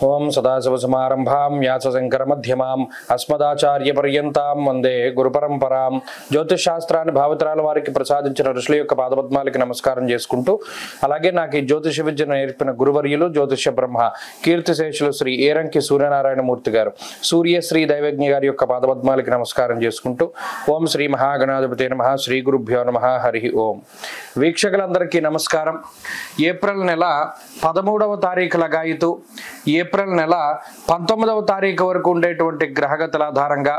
ఓం సదాశివసమారంభాం వ్యాసశంకరమధ్యమాం అస్మదాచార్యపర్యంతాం వందే గురుపరంపరాం. జ్యోతిష్ శాస్త్రాన్ని భావితరాల వారికి ప్రసాదించిన ఋషుల యొక్క పాదపద్మాలకి నమస్కారం చేసుకుంటూ, అలాగే నాకు ఈ జ్యోతిష విద్యను నేర్పిన గురువర్యులు జ్యోతిష బ్రహ్మ కీర్తిశేషులు శ్రీ ఏరంకి సూర్యనారాయణమూర్తి గారు, సూర్యశ్రీ దైవజ్ఞ గారి యొక్క పాదపద్మాలకి నమస్కారం చేసుకుంటూ, ఓం శ్రీ మహాగణాధిపతి నమః, శ్రీ గురుభ్యో నమః, హరి ఓం. వీక్షకులందరికీ నమస్కారం. ఏప్రిల్ నెల 13వ తారీఖు లగాయితూ ఏప్రిల్ నెల 19వ తారీఖు వరకు ఉండేటువంటి గ్రహగతుల ఆధారంగా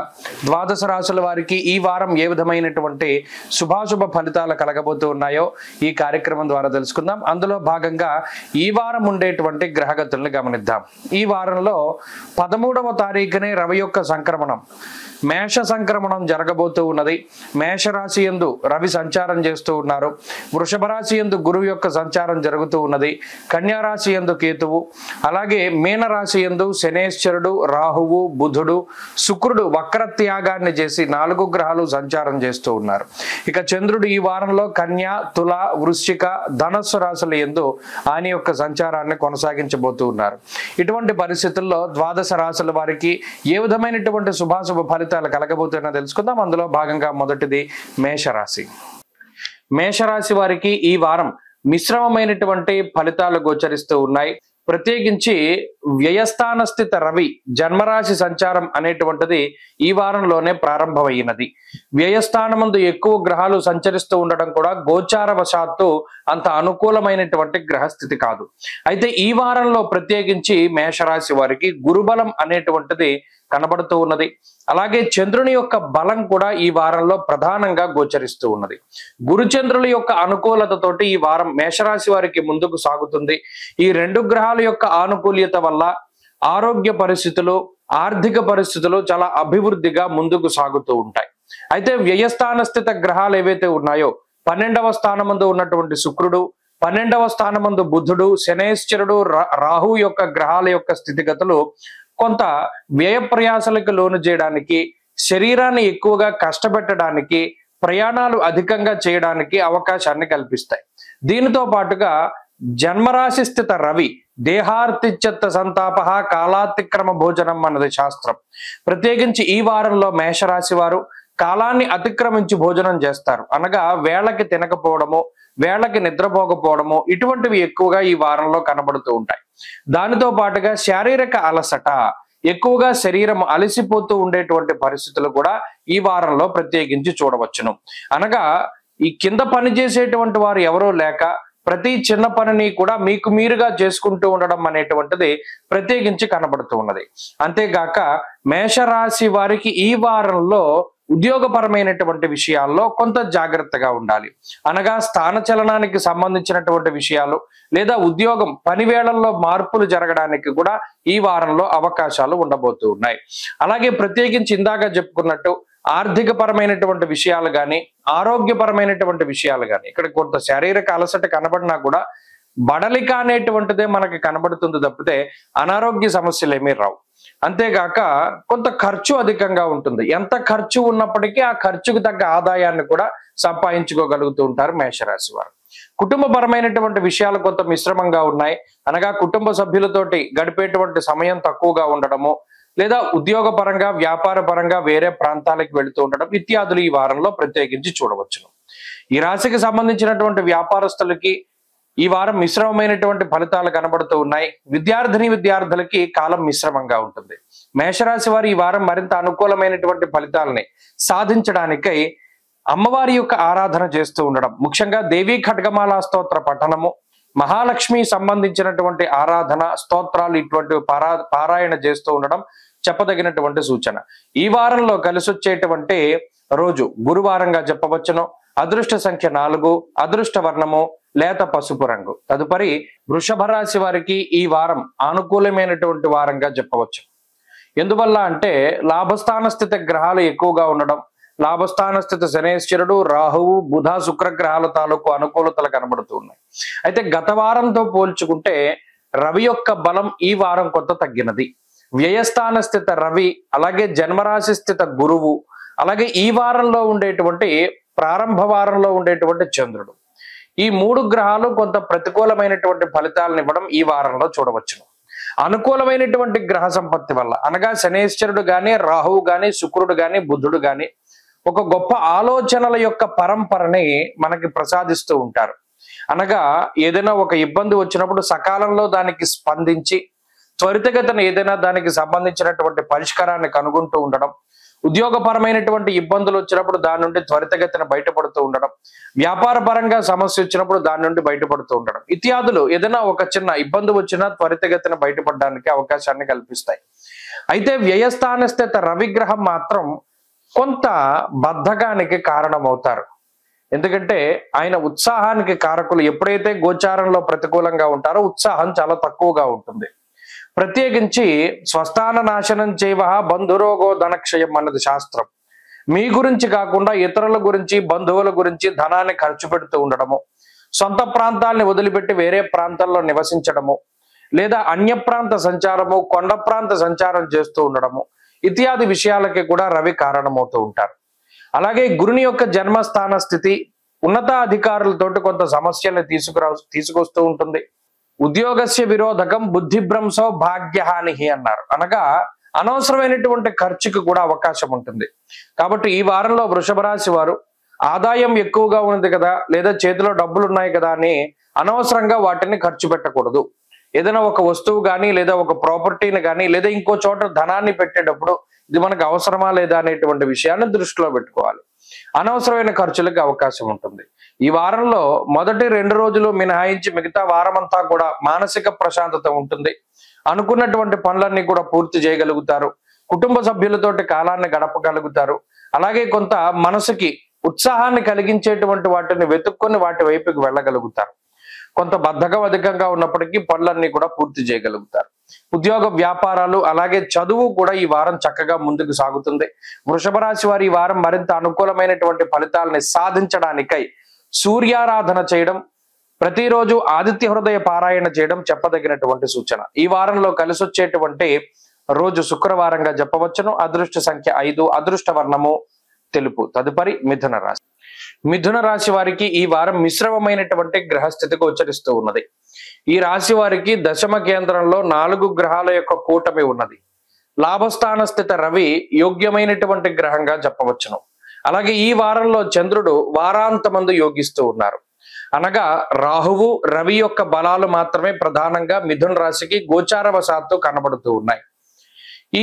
ద్వాదశ రాశుల వారికి ఈ వారం ఏ విధమైనటువంటి శుభాశుభ ఫలితాలు కలగబోతూ ఉన్నాయో ఈ కార్యక్రమం ద్వారా తెలుసుకుందాం. అందులో భాగంగా ఈ వారం ఉండేటువంటి గ్రహగతుల్ని గమనిద్దాం. ఈ వారంలో 13వ తారీఖునే రవి యొక్క సంక్రమణం, మేష సంక్రమణం జరగబోతూ ఉన్నది. మేషరాశి యందు రవి సంచారం చేస్తూ ఉన్నారు. వృషభ రాశి యందు గురువు యొక్క సంచారం జరుగుతూ ఉన్నది. కన్యా రాశి యందు కేతువు, అలాగే మీనరాశి యందు శనేశ్వరుడు, రాహువు, బుధుడు, శుక్రుడు వక్రత్యాగాన్ని చేసి 4 గ్రహాలు సంచారం చేస్తూ ఉన్నారు. ఇక చంద్రుడు ఈ వారంలో కన్యా, తుల, వృశ్చిక, ధనస్సు రాశుల యందు ఆయన యొక్క సంచారాన్ని కొనసాగించబోతూ ఉన్నారు. ఇటువంటి పరిస్థితుల్లో ద్వాదశ రాశుల వారికి ఏ విధమైనటువంటి శుభాశుభ ఫలితాలు కలగబోతున్నా తెలుసుకుందాం. అందులో భాగంగా మొదటిది మేషరాశి. మేషరాశి వారికి ఈ వారం మిశ్రమమైనటువంటి ఫలితాలు గోచరిస్తూ ఉన్నాయి. ప్రత్యేకించి వ్యయస్థాన స్థిత రవి జన్మరాశి సంచారం అనేటువంటిది ఈ వారంలోనే ప్రారంభమైనది. వ్యయస్థానమందు ఎక్కువ గ్రహాలు సంచరిస్తూ ఉండడం కూడా గోచార వశాత్తు అంత అనుకూలమైనటువంటి గ్రహస్థితి కాదు. అయితే ఈ వారంలో ప్రత్యేకించి మేషరాశి వారికి గురుబలం అనేటువంటిది కనబడుతూ ఉన్నది. అలాగే చంద్రుని యొక్క బలం కూడా ఈ వారంలో ప్రధానంగా గోచరిస్తూ ఉన్నది. గురుచంద్రుల యొక్క అనుకూలతతోటి ఈ వారం మేషరాశి వారికి ముందుకు సాగుతుంది. ఈ 2 గ్రహాల యొక్క ఆనుకూల్యత వల్ల ఆరోగ్య పరిస్థితులు, ఆర్థిక పరిస్థితులు చాలా అభివృద్ధిగా ముందుకు సాగుతూ ఉంటాయి. అయితే వ్యయస్థాన స్థిత గ్రహాలు ఏవైతే ఉన్నాయో 12వ స్థానమందు ఉన్నటువంటి శుక్రుడు, 12వ స్థానమందు బుధుడు, శనేశ్వరుడు, రాహు యొక్క గ్రహాల యొక్క స్థితిగతులు కొంత వ్యయ ప్రయాసాలకు లోను చేయడానికి, శరీరాన్ని ఎక్కువగా కష్టపెట్టడానికి, ప్రయాణాలు అధికంగా చేయడానికి అవకాశాన్ని కల్పిస్తాయి. దీనితో పాటుగా జన్మరాశి స్థిత రవి దేహార్తిచ్చత్త సంతాప కాలాతిక్రమ భోజనం అన్నది శాస్త్రం. ప్రత్యేకించి ఈ వారంలో మేషరాశి వారు కాలాన్ని అతిక్రమించి భోజనం చేస్తారు. అనగా వేళకి తినకపోవడము, వేళకి నిద్రపోకపోవడము ఇటువంటివి ఎక్కువగా ఈ వారంలో కనబడుతూ ఉంటాయి. దానితో పాటుగా శారీరక అలసట, ఎక్కువగా శరీరం అలసిపోతూ ఉండేటువంటి పరిస్థితులు కూడా ఈ వారంలో ప్రత్యేకించి చూడవచ్చును. అనగా ఈ కింద పని చేసేటువంటి వారు ఎవరో లేక ప్రతి చిన్న పనిని కూడా మీకు మీరుగా చేసుకుంటూ ఉండడం అనేటువంటిది ప్రత్యేకించి కనబడుతూ ఉన్నది. అంతేగాక మేషరాశి వారికి ఈ వారంలో ఉద్యోగపరమైనటువంటి విషయాల్లో కొంత జాగ్రత్తగా ఉండాలి. అనగా స్థాన చలనానికి సంబంధించినటువంటి విషయాలు లేదా ఉద్యోగం పని వేళల్లో మార్పులు జరగడానికి కూడా ఈ వారంలో అవకాశాలు ఉండబోతూ ఉన్నాయి. అలాగే ప్రత్యేకించి ఇందాక చెప్పుకున్నట్టు ఆర్థిక పరమైనటువంటి విషయాలు కానీ, ఆరోగ్యపరమైనటువంటి విషయాలు కానీ, ఇక్కడ కొంత శారీరక అలసట కనబడినా కూడా బడలిక అనేటువంటిదే మనకి కనబడుతుంది తప్పితే అనారోగ్య సమస్యలు ఏమీ రావు. అంతేగాక కొంత ఖర్చు అధికంగా ఉంటుంది. ఎంత ఖర్చు ఉన్నప్పటికీ ఆ ఖర్చుకు తగ్గ ఆదాయాన్ని కూడా సంపాదించుకోగలుగుతూ ఉంటారు మేషరాశి వారు. కుటుంబపరమైనటువంటి విషయాలు కొంత మిశ్రమంగా ఉన్నాయి. అనగా కుటుంబ సభ్యులతోటి గడిపేటువంటి సమయం తక్కువగా ఉండడము, లేదా ఉద్యోగ పరంగా, వ్యాపార పరంగా వేరే ప్రాంతాలకు వెళుతూ ఉండడం ఇత్యాదులు ఈ వారంలో ప్రత్యేకించి చూడవచ్చును. ఈ రాశికి సంబంధించినటువంటి వ్యాపారస్తులకి ఈ వారం మిశ్రమమైనటువంటి ఫలితాలు కనబడుతూ ఉన్నాయి. విద్యార్థులకి కాలం మిశ్రమంగా ఉంటుంది. మేషరాశి వారు ఈ వారం మరింత అనుకూలమైనటువంటి ఫలితాలని సాధించడానికై అమ్మవారి యొక్క ఆరాధన చేస్తూ ఉండడం, ముఖ్యంగా దేవీ ఖడ్గమాల స్తోత్ర పఠనము, మహాలక్ష్మి సంబంధించినటువంటి ఆరాధన స్తోత్రాలు ఇటువంటి పారాయణ చేస్తూ ఉండడం చెప్పదగినటువంటి సూచన. ఈ వారంలో కలిసి వచ్చేటువంటి రోజు గురువారంగా చెప్పవచ్చును. అదృష్ట సంఖ్య 4, అదృష్ట వర్ణము లేత పసుపు రంగు. తదుపరి వృషభ రాశి వారికి ఈ వారం అనుకూలమైనటువంటి వారంగా చెప్పవచ్చు. ఎందువల్ల అంటే లాభస్థాన స్థిత గ్రహాలు ఎక్కువగా ఉండడం, లాభస్థాన స్థిత శనేశ్వరుడు, రాహువు, బుధ, శుక్ర గ్రహాల తాలూకు అనుకూలతలు కనబడుతూ ఉన్నాయి. అయితే గత వారంతో పోల్చుకుంటే రవి యొక్క బలం ఈ వారం కొంత తగ్గినది. వ్యయస్థాన స్థిత రవి, అలాగే జన్మరాశి స్థిత గురువు, అలాగే ఈ వారంలో ఉండేటువంటి ప్రారంభ వారంలో ఉండేటువంటి చంద్రుడు, ఈ 3 గ్రహాలు కొంత ప్రతికూలమైనటువంటి ఫలితాలను ఇవ్వడం ఈ వారంలో చూడవచ్చును. అనుకూలమైనటువంటి గ్రహ సంపత్తి వల్ల, అనగా శనేశ్వరుడు గాని, రాహువు గాని, శుక్రుడు గాని, బుధుడు గాని ఒక గొప్ప ఆలోచనల యొక్క పరంపరని మనకి ప్రసాదిస్తూ ఉంటారు. అనగా ఏదైనా ఒక ఇబ్బంది వచ్చినప్పుడు సకాలంలో దానికి స్పందించి త్వరితగతిన ఏదైనా దానికి సంబంధించినటువంటి పరిష్కారాన్ని కనుగొంటూ ఉండడం, ఉద్యోగపరమైనటువంటి ఇబ్బందులు వచ్చినప్పుడు దాని నుండి త్వరితగతిన బయటపడుతూ ఉండడం, వ్యాపార పరంగా సమస్య వచ్చినప్పుడు దాని నుండి బయటపడుతూ ఉండడం ఇత్యాదులు ఏదైనా ఒక చిన్న ఇబ్బంది వచ్చినా త్వరితగతిన బయటపడడానికి అవకాశాన్ని కల్పిస్తాయి. అయితే వ్యయస్థాన స్థిత రవిగ్రహం మాత్రం కొంత బద్ధకానికి కారణమవుతారు. ఎందుకంటే ఆయన ఉత్సాహానికి కారకులు. ఎప్పుడైతే గోచారంలో ప్రతికూలంగా ఉంటారో ఉత్సాహం చాలా తక్కువగా ఉంటుంది. ప్రత్యేకించి స్వస్థాన నాశనం చేయవ బంధురోగో ధనక్షయం అన్నది శాస్త్రం. మీ గురించి కాకుండా ఇతరుల గురించి, బంధువుల గురించి ధనాన్ని ఖర్చు పెడుతూ ఉండడము, సొంత ప్రాంతాలని వదిలిపెట్టి వేరే ప్రాంతాల్లో నివసించడము, లేదా అన్య ప్రాంత సంచారము, కొండ ప్రాంత సంచారం చేస్తూ ఉండడము ఇత్యాది విషయాలకి కూడా రవి కారణమవుతూ ఉంటారు. అలాగే గురుని యొక్క జన్మస్థాన స్థితి ఉన్నతాధికారులతోటి కొంత సమస్యల్ని తీసుకొస్తూ ఉంటుంది. ఉద్యోగస్య విరోధకం బుద్ధిభ్రంశో భాగ్యహాని అన్నారు. అనగా అనవసరమైనటువంటి ఖర్చుకు కూడా అవకాశం ఉంటుంది. కాబట్టి ఈ వారంలో వృషభ రాశి వారు ఆదాయం ఎక్కువగా ఉంది కదా, లేదా చేతిలో డబ్బులు ఉన్నాయి కదా అని అనవసరంగా వాటిని ఖర్చు పెట్టకూడదు. ఏదైనా ఒక వస్తువు కానీ, లేదా ఒక ప్రాపర్టీని కానీ, లేదా ఇంకో చోట ధనాన్ని పెట్టేటప్పుడు ఇది మనకు అవసరమా లేదా అనేటువంటి విషయాన్ని దృష్టిలో పెట్టుకోవాలి. అనవసరమైన ఖర్చులకు అవకాశం ఉంటుంది. ఈ వారంలో మొదటి 2 రోజులు మినహాయించి మిగతా వారమంతా కూడా మానసిక ప్రశాంతత ఉంటుంది. అనుకున్నటువంటి పనులన్నీ కూడా పూర్తి చేయగలుగుతారు. కుటుంబ సభ్యులతోటి కాలాన్ని గడపగలుగుతారు. అలాగే కొంత మనసుకి ఉత్సాహాన్ని కలిగించేటువంటి వాటిని వెతుక్కొని వాటి వైపుకి వెళ్ళగలుగుతారు. కొంత బద్ధకం అధికంగా ఉన్నప్పటికీ పనులన్నీ కూడా పూర్తి చేయగలుగుతారు. ఉద్యోగ వ్యాపారాలు అలాగే చదువు కూడా ఈ వారం చక్కగా ముందుకు సాగుతుంది. వృషభ రాశి వారు ఈ వారం మరింత అనుకూలమైనటువంటి ఫలితాలని సాధించడానికై సూర్యారాధన చేయడం, ప్రతిరోజు ఆదిత్య హృదయ పారాయణ చేయడం చెప్పదగినటువంటి సూచన. ఈ వారంలో కలిసి వచ్చేటువంటి రోజు శుక్రవారంగా చెప్పవచ్చును. అదృష్ట సంఖ్య 5, అదృష్ట వర్ణము తెలుపు. తదుపరి మిథున రాశి. మిథున రాశి వారికి ఈ వారం మిశ్రమమైనటువంటి గ్రహస్థితి గోచరిస్తూ ఉన్నది. ఈ రాశి వారికి దశమ కేంద్రంలో 4 గ్రహాల యొక్క కూటమి ఉన్నది. లాభస్థాన స్థిత రవి యోగ్యమైనటువంటి గ్రహంగా చెప్పవచ్చును. అలాగే ఈ వారంలో చంద్రుడు వారాంతమందు యోగిస్తూ ఉన్నారు. అనగా రాహువు, రవి యొక్క బలాలు మాత్రమే ప్రధానంగా మిథున రాశికి గోచారవశాత్తు కనబడుతూ ఉన్నాయి.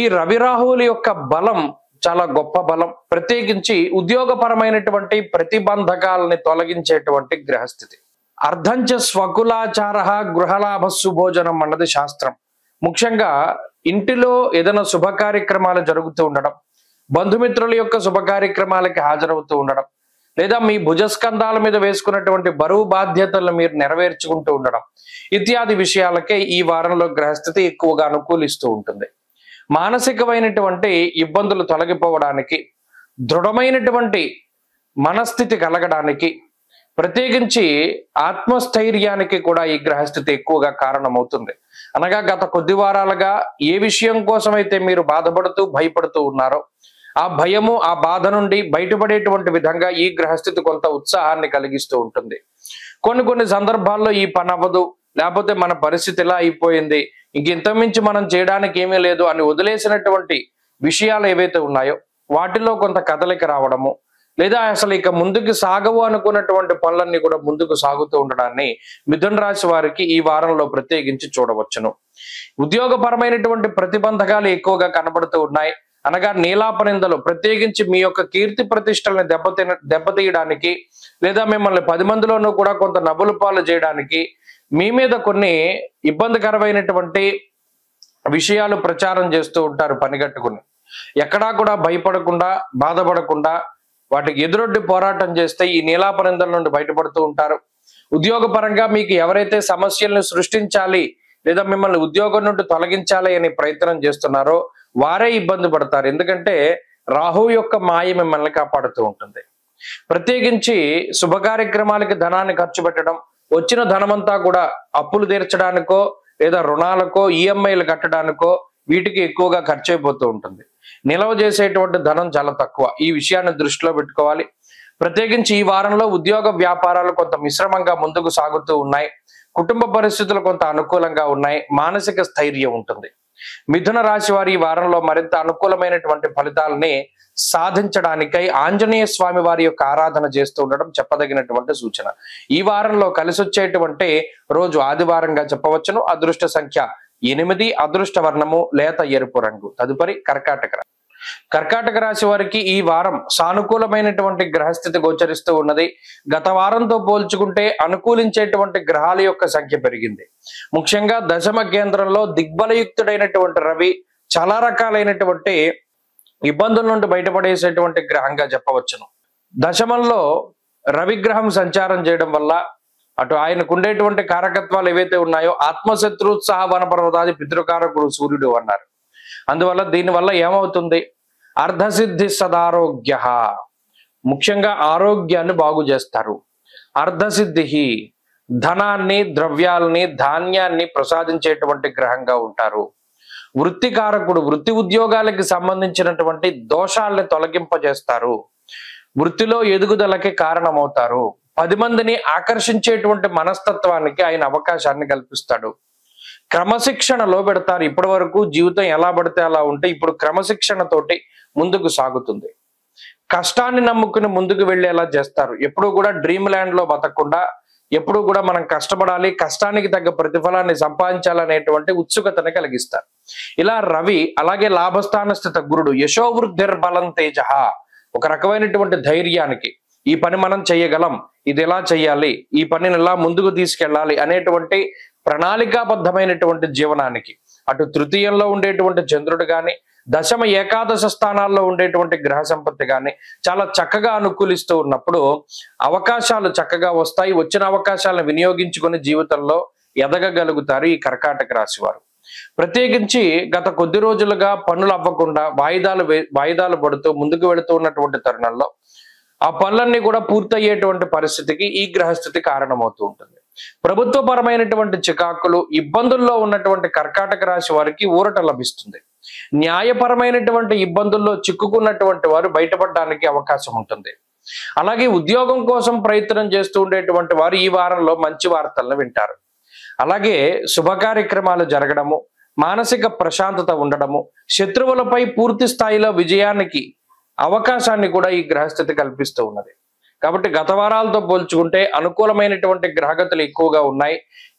ఈ రవి రాహువుల యొక్క బలం చాలా గొప్ప బలం. ప్రత్యేకించి ఉద్యోగపరమైనటువంటి ప్రతిబంధకాలని తొలగించేటువంటి గ్రహస్థితి. అర్ధంచ స్వకులాచార గృహలాభ సుభోజనం అన్నది శాస్త్రం. ముఖ్యంగా ఇంటిలో ఏదైనా శుభ కార్యక్రమాలు జరుగుతూ ఉండడం, బంధుమిత్రుల యొక్క శుభ కార్యక్రమాలకి హాజరవుతూ ఉండడం, లేదా మీ భుజస్కంధాల మీద వేసుకున్నటువంటి బరువు బాధ్యతలను మీరు నెరవేర్చుకుంటూ ఉండడం ఇత్యాది విషయాలకే ఈ వారంలో గ్రహస్థితి ఎక్కువగా అనుకూలిస్తూ ఉంటుంది. మానసికమైనటువంటి ఇబ్బందులు తొలగిపోవడానికి, దృఢమైనటువంటి మనస్థితి కలగడానికి, ప్రత్యేకించి ఆత్మస్థైర్యానికి కూడా ఈ గ్రహస్థితి ఎక్కువగా కారణమవుతుంది. అనగా గత కొద్ది వారాలుగా ఏ విషయం కోసమైతే మీరు బాధపడుతూ భయపడుతూ ఉన్నారో ఆ భయము, ఆ బాధ నుండి బయటపడేటువంటి విధంగా ఈ గ్రహస్థితి కొంత ఉత్సాహాన్ని కలిగిస్తూ ఉంటుంది. కొన్ని సందర్భాల్లో ఈ పని అవ్వదు, లేకపోతే మన పరిస్థితి ఇలా అయిపోయింది, ఇంతకుమించి మనం చేయడానికి ఏమీ లేదు అని వదిలేసినటువంటి విషయాలు ఏవైతే ఉన్నాయో వాటిలో కొంత కదలిక రావడము, లేదా అసలు ఇక ముందుకు సాగవు అనుకున్నటువంటి పనులన్నీ కూడా ముందుకు సాగుతూ ఉండడాన్ని మిథున రాశి వారికి ఈ వారంలో ప్రత్యేకించి చూడవచ్చును. ఉద్యోగపరమైనటువంటి ప్రతిబంధకాలు ఎక్కువగా కనబడుతూ ఉన్నాయి. అనగా నీలాపనిందలు, ప్రత్యేకించి మీ యొక్క కీర్తి ప్రతిష్టలను దెబ్బతీయడానికి, లేదా మిమ్మల్ని 10 మందిలోనూ కూడా కొంత నవ్వుల పాలు చేయడానికి మీ మీద కొన్ని ఇబ్బందికరమైనటువంటి విషయాలు ప్రచారం చేస్తూ ఉంటారు. పనిగట్టుకుని ఎక్కడా కూడా భయపడకుండా, బాధపడకుండా వాటికి ఎదురొడ్డి పోరాటం చేస్తే ఈ నీలాపనిందల నుండి బయటపడుతూ ఉంటారు. ఉద్యోగపరంగా మీకు ఎవరైతే సమస్యలను సృష్టించాలి లేదా మిమ్మల్ని ఉద్యోగం నుండి తొలగించాలి అని ప్రయత్నం చేస్తున్నారో వారే ఇబ్బంది పడతారు. ఎందుకంటే రాహు యొక్క మాయ మిమ్మల్ని కాపాడుతూ ఉంటుంది. ప్రత్యేకించి శుభ కార్యక్రమాలకి ధనాన్ని ఖర్చు పెట్టడం, వచ్చిన ధనమంతా కూడా అప్పులు తీర్చడానికో లేదా రుణాలకో ఈఎంఐలు కట్టడానికో వీటికి ఎక్కువగా ఖర్చు అయిపోతూ ఉంటుంది. నిల్వ చేసేటువంటి ధనం చాలా తక్కువ. ఈ విషయాన్ని దృష్టిలో పెట్టుకోవాలి. ప్రత్యేకించి ఈ వారంలో ఉద్యోగ వ్యాపారాలు కొంత మిశ్రమంగా ముందుకు సాగుతూ ఉన్నాయి. కుటుంబ పరిస్థితులు కొంత అనుకూలంగా ఉన్నాయి, మానసిక స్థైర్యం ఉంటుంది. మిథున రాశి వారి ఈ వారంలో మరింత అనుకూలమైనటువంటి ఫలితాలని సాధించడానికై ఆంజనేయ స్వామి వారి యొక్క ఆరాధన చేస్తూ ఉండడం చెప్పదగినటువంటి సూచన. ఈ వారంలో కలిసి వచ్చేటువంటి రోజు ఆదివారంగా చెప్పవచ్చును. అదృష్ట సంఖ్య 8, అదృష్ట వర్ణము లేత ఎరుపు రంగు. తదుపరి కర్కాటక రాశి. కర్కాటక రాశి వారికి ఈ వారం సానుకూలమైనటువంటి గ్రహస్థితి గోచరిస్తూ ఉన్నది. గత వారంతో పోల్చుకుంటే అనుకూలించేటువంటి గ్రహాల యొక్క సంఖ్య పెరిగింది. ముఖ్యంగా దశమ కేంద్రంలో దిగ్బలయుక్తుడైనటువంటి రవి చాలా రకాలైనటువంటి ఇబ్బందుల నుండి బయటపడేసేటువంటి గ్రహంగా చెప్పవచ్చును. దశమంలో రవిగ్రహం సంచారం చేయడం వల్ల అటు ఆయనకు ఉండేటువంటి కారకత్వాలు ఏవైతే ఉన్నాయో ఆత్మశత్రుత్సాహ వనపర్వతాది పితృకారకుడు సూర్యుడు అన్నారు. అందువల్ల దీనివల్ల ఏమవుతుంది? అర్ధసిద్ధి సదారోగ్య, ముఖ్యంగా ఆరోగ్యాన్ని బాగు చేస్తారు. అర్ధసిద్ధి ధనాన్ని, ద్రవ్యాలని, ధాన్యాన్ని ప్రసాదించేటువంటి గ్రహంగా ఉంటారు. వృత్తికారకుడు వృత్తి ఉద్యోగాలకి సంబంధించినటువంటి దోషాలని తొలగింపజేస్తారు. వృత్తిలో ఎదుగుదలకి కారణమవుతారు. 10 మందిని ఆకర్షించేటువంటి మనస్తత్వానికి ఆయన అవకాశాన్ని కల్పిస్తాడు. క్రమశిక్షణలో పెడతారు. ఇప్పటి వరకు జీవితం ఎలా పడితే అలా ఉంటే ఇప్పుడు క్రమశిక్షణతోటి ముందుకు సాగుతుంది. కష్టాన్ని నమ్ముకుని ముందుకు వెళ్ళేలా చేస్తారు. ఎప్పుడు కూడా డ్రీమ్ ల్యాండ్ లో బతకకుండా ఎప్పుడు కూడా మనం కష్టపడాలి, కష్టానికి తగ్గ ప్రతిఫలాన్ని సంపాదించాలనేటువంటి ఉత్సుకతని కలిగిస్తారు. ఇలా రవి, అలాగే లాభస్థాన స్థిత గురుడు యశోవృద్ధిర్బలం తేజ, ఒక రకమైనటువంటి ధైర్యానికి ఈ పని మనం చేయగలం, ఇది ఎలా చెయ్యాలి, ఈ పనిని ఎలా ముందుకు తీసుకెళ్ళాలి అనేటువంటి ప్రణాళికాబద్ధమైనటువంటి జీవనానికి అటు తృతీయంలో ఉండేటువంటి చంద్రుడు గాని, దశమ ఏకాదశ స్థానాల్లో ఉండేటువంటి గ్రహ సంపత్తి గాని చాలా చక్కగా అనుకూలిస్తూ ఉన్నప్పుడు అవకాశాలు చక్కగా వస్తాయి. వచ్చిన అవకాశాలను వినియోగించుకొని జీవితంలో ఎదగగలుగుతారు ఈ కర్కాటక రాశి వారు. ప్రత్యేకించి గత కొద్ది రోజులుగా పనులు అవ్వకుండా వాయిదాలు పడుతూ ముందుకు వెళుతూ ఉన్నటువంటి తరుణంలో ఆ పనులన్నీ కూడా పూర్తయ్యేటువంటి పరిస్థితికి ఈ గ్రహస్థితి కారణమవుతూ ఉంటుంది. ప్రభుత్వపరమైనటువంటి చికాకులు, ఇబ్బందుల్లో ఉన్నటువంటి కర్కాటక రాశి వారికి ఊరట లభిస్తుంది. న్యాయపరమైనటువంటి ఇబ్బందుల్లో చిక్కుకున్నటువంటి వారు బయటపడడానికి అవకాశం ఉంటుంది. అలాగే ఉద్యోగం కోసం ప్రయత్నం చేస్తూ ఉండేటువంటి వారు ఈ వారంలో మంచి వార్తలను వింటారు. అలాగే శుభ కార్యక్రమాలు జరగడము, మానసిక ప్రశాంతత ఉండడము, శత్రువులపై పూర్తి స్థాయిలో విజయానికి అవకాశాన్ని కూడా ఈ గ్రహస్థితి కల్పిస్తూ ఉన్నది. కాబట్టి గత వారాలతో పోల్చుకుంటే అనుకూలమైనటువంటి గ్రహగతులు ఎక్కువగా ఉన్నాయి.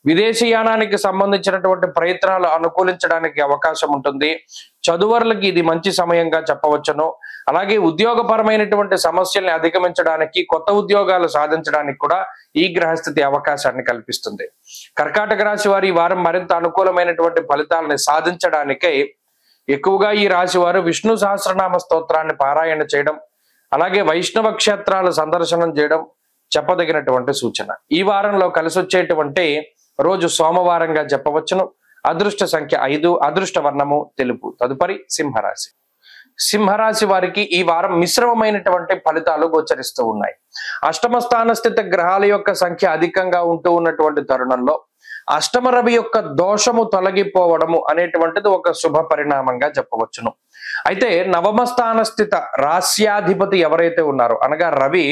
విదేశీయానానికి సంబంధించినటువంటి ప్రయత్నాలు అనుకూలించడానికి అవకాశం ఉంటుంది. చదువర్లకి ఇది మంచి సమయంగా చెప్పవచ్చును. అలాగే ఉద్యోగపరమైనటువంటి సమస్యల్ని అధిగమించడానికి, కొత్త ఉద్యోగాలు సాధించడానికి కూడా ఈ గ్రహస్థితి అవకాశాన్ని కల్పిస్తుంది. కర్కాటక రాశి వారి ఈ వారం మరింత అనుకూలమైనటువంటి ఫలితాలని సాధించడానికై ఎక్కువగా ఈ రాశి వారు విష్ణు సహస్రనామ స్తోత్రాన్ని పారాయణ చేయడం, అలాగే వైష్ణవ క్షేత్రాలు సందర్శనం చేయడం చెప్పదగినటువంటి సూచన. ఈ వారంలో కలిసి వచ్చేటువంటి రోజు సోమవారంగా చెప్పవచ్చును. అదృష్ట సంఖ్య 5, అదృష్ట వర్ణము తెలుపు. తదుపరి సింహరాశి. సింహరాశి వారికి ఈ వారం మిశ్రమమైనటువంటి ఫలితాలు గోచరిస్తూ ఉన్నాయి. అష్టమ స్థాన స్థిత గ్రహాల యొక్క సంఖ్య అధికంగా ఉంటూ ఉన్నటువంటి తరుణంలో అష్టమ రవి యొక్క దోషము తొలగిపోవడము అనేటువంటిది ఒక శుభ పరిణామంగా చెప్పవచ్చును. అయితే నవమ స్థాన స్థిత రాస్యాధిపతి ఎవరైతే ఉన్నారో, అనగా రవి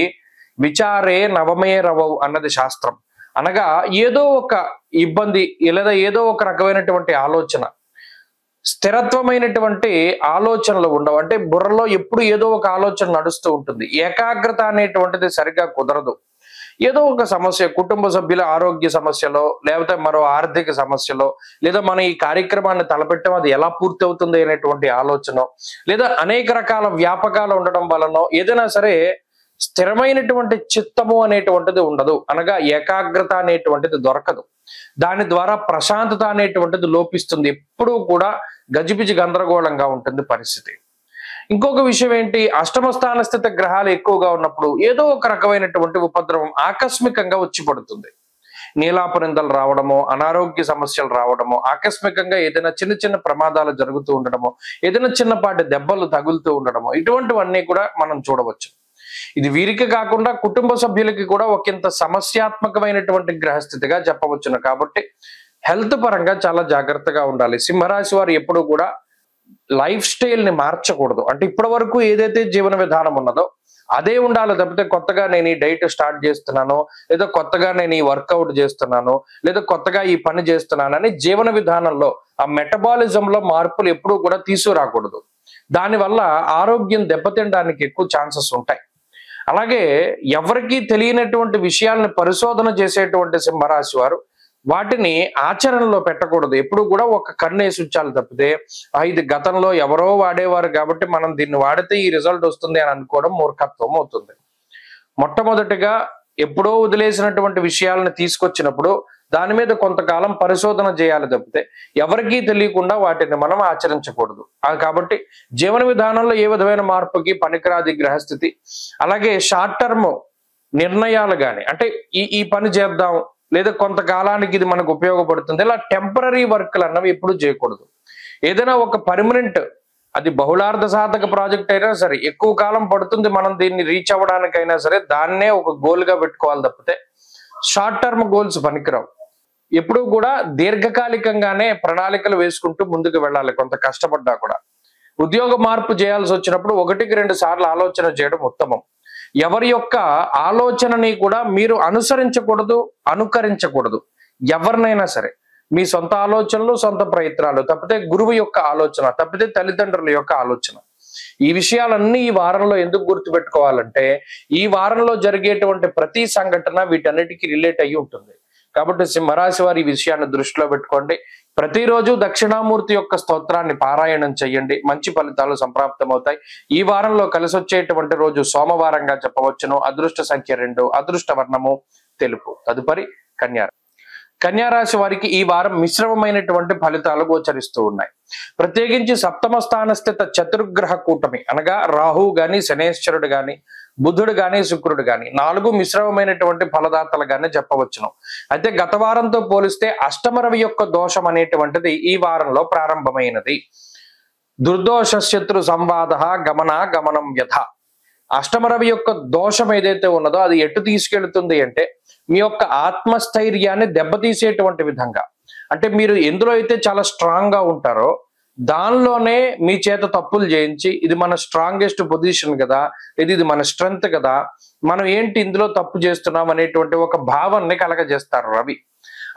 విచారే నవమే రవవు అన్నది శాస్త్రం. అనగా ఏదో ఒక ఇబ్బంది లేదా ఏదో ఒక రకమైనటువంటి ఆలోచన, స్థిరత్వమైనటువంటి ఆలోచనలు ఉండవు. అంటే బుర్రలో ఎప్పుడు ఏదో ఒక ఆలోచన నడుస్తూ ఉంటుంది. ఏకాగ్రత అనేటువంటిది సరిగ్గా కుదరదు. ఏదో ఒక సమస్య, కుటుంబ సభ్యుల ఆరోగ్య సమస్యలో, లేకపోతే మరో ఆర్థిక సమస్యలో, లేదా మనం ఈ కార్యక్రమాన్ని తలపెట్టడం అది ఎలా పూర్తి అవుతుంది అనేటువంటి ఆలోచన, లేదా అనేక రకాల వ్యాపకాలు ఉండడం వలన ఏదైనా సరే స్థిరమైనటువంటి చిత్తము అనేటువంటిది ఉండదు. అనగా ఏకాగ్రత అనేటువంటిది దొరకదు. దాని ద్వారా ప్రశాంతత అనేటువంటిది లోపిస్తుంది. ఎప్పుడూ కూడా గజిబిజి గందరగోళంగా ఉంటుంది పరిస్థితి. ఇంకొక విషయం ఏంటి, అష్టమ స్థాన స్థిత గ్రహాలు ఎక్కువగా ఉన్నప్పుడు ఏదో ఒక రకమైనటువంటి ఉపద్రవం ఆకస్మికంగా వచ్చి పడుతుంది. నీలాపనిందలు రావడము, అనారోగ్య సమస్యలు రావడము, ఆకస్మికంగా ఏదైనా చిన్న చిన్న ప్రమాదాలు జరుగుతూ ఉండడము, ఏదైనా చిన్నపాటి దెబ్బలు తగులుతూ ఉండడము, ఇటువంటివన్నీ కూడా మనం చూడవచ్చు. ఇది వీరికి కాకుండా కుటుంబ సభ్యులకి కూడా ఒకంత సమస్యాత్మకమైనటువంటి గ్రహస్థితిగా చెప్పవచ్చును. కాబట్టి హెల్త్ పరంగా చాలా జాగ్రత్తగా ఉండాలి. సింహరాశి వారు ఎప్పుడు కూడా లైఫ్ స్టైల్ ని మార్చకూడదు. అంటే ఇప్పటి వరకు ఏదైతే జీవన విధానం ఉన్నదో అదే ఉండాలి తప్పితే కొత్తగా నేను ఈ డైట్ స్టార్ట్ చేస్తున్నాను, లేదా కొత్తగా నేను ఈ వర్కౌట్ చేస్తున్నాను, లేదా కొత్తగా ఈ పని చేస్తున్నానని జీవన విధానంలో ఆ మెటబాలిజంలో మార్పులు ఎప్పుడూ కూడా తీసుకురాకూడదు. దానివల్ల ఆరోగ్యం దెబ్బతినడానికి ఎక్కువ ఛాన్సెస్ ఉంటాయి. అలాగే ఎవరికీ తెలియనటువంటి విషయాలను పరిశోధన చేసేటువంటి సింహరాశి వారు వాటిని ఆచరణలో పెట్టకూడదు. ఎప్పుడు కూడా ఒక కన్నేసి ఉంచాలి తప్పితే ఇది గతంలో ఎవరో వాడేవారు కాబట్టి మనం దీన్ని వాడితే ఈ రిజల్ట్ వస్తుంది అని అనుకోవడం మూర్ఖత్వం అవుతుంది. మొట్టమొదటిగా ఎప్పుడో వదిలేసినటువంటి విషయాలను తీసుకొచ్చినప్పుడు దాని మీద కొంతకాలం పరిశోధన చేయాలి తప్పితే ఎవరికీ తెలియకుండా వాటిని మనం ఆచరించకూడదు. కాబట్టి జీవన విధానంలో ఏ విధమైన మార్పుకి పనికిరాది గ్రహస్థితి. అలాగే షార్ట్ టర్మ్ నిర్ణయాలు కానీ, అంటే ఈ పని చేద్దాం లేదా కొంతకాలానికి ఇది మనకు ఉపయోగపడుతుంది, ఇలా టెంపరీ వర్క్లు అన్నవి ఎప్పుడు చేయకూడదు. ఏదైనా ఒక పర్మనెంట్, అది బహుళార్థ సాధక ప్రాజెక్ట్ అయినా సరే, ఎక్కువ కాలం పడుతుంది మనం దీన్ని రీచ్ అవ్వడానికైనా సరే, దాన్నే ఒక గోల్ గా పెట్టుకోవాలి తప్పితే షార్ట్ టర్మ్ గోల్స్ పనికిరావు. ఎప్పుడూ కూడా దీర్ఘకాలికంగానే ప్రణాళికలు వేసుకుంటూ ముందుకు వెళ్ళాలి. కొంత కష్టపడ్డా కూడా ఉద్యోగ మార్పు చేయాల్సి వచ్చినప్పుడు 1-2 సార్లు ఆలోచన చేయడం ఉత్తమం. ఎవరి యొక్క ఆలోచనని కూడా మీరు అనుసరించకూడదు, అనుకరించకూడదు. ఎవరినైనా సరే మీ సొంత ఆలోచనలు, సొంత ప్రయత్నాలు తప్పితే గురువు యొక్క ఆలోచన, తప్పితే తల్లిదండ్రుల యొక్క ఆలోచన. ఈ విషయాలన్నీ ఈ వారంలో ఎందుకు గుర్తుపెట్టుకోవాలంటే ఈ వారంలో జరిగేటువంటి ప్రతి సంఘటన వీటన్నిటికీ రిలేట్ అయ్యి ఉంటుంది. కాబట్టి సింహరాశి వారి ఈ విషయాన్ని దృష్టిలో పెట్టుకోండి. ప్రతిరోజు దక్షిణామూర్తి యొక్క స్తోత్రాన్ని పారాయణం చేయండి, మంచి ఫలితాలు సంప్రాప్తమవుతాయి. ఈ వారంలో కలిసి వచ్చేటువంటి రోజు సోమవారంగా చెప్పవచ్చును. అదృష్ట సంఖ్య 2, అదృష్ట వర్ణము తెలుపు. తదుపరి కన్యారాశి వారికి ఈ వారం మిశ్రమమైనటువంటి ఫలితాలు గోచరిస్తూ ఉన్నాయి. ప్రత్యేకించి సప్తమ స్థానస్థిత చతుర్గ్రహ కూటమి అనగా రాహు గాని, శనేశ్వరుడు గాని, బుధుడు గాని, శుక్రుడు గాని 4 మిశ్రమమైనటువంటి ఫలదాతలుగానే చెప్పవచ్చును. అయితే గత వారంతో పోలిస్తే అష్టమరవి యొక్క దోషం అనేటువంటిది ఈ వారంలో ప్రారంభమైనది. దుర్దోష శత్రు సంవాద గమనం యథ. అష్టమరవి యొక్క దోషం ఏదైతే ఉన్నదో అది ఎటు తీసుకెళ్తుంది అంటే మీ యొక్క ఆత్మస్థైర్యాన్ని దెబ్బతీసేటువంటి విధంగా. అంటే మీరు ఎందులో అయితే చాలా స్ట్రాంగ్ గా ఉంటారో దానిలోనే మీ చేత తప్పులు చేయించి ఇది మన స్ట్రాంగెస్ట్ పొజిషన్ కదా, ఇది మన స్ట్రెంగ్త్ కదా, మనం ఏంటి ఇందులో తప్పు చేస్తున్నాం అనేటువంటి ఒక భావాన్ని కలగజేస్తారు రవి.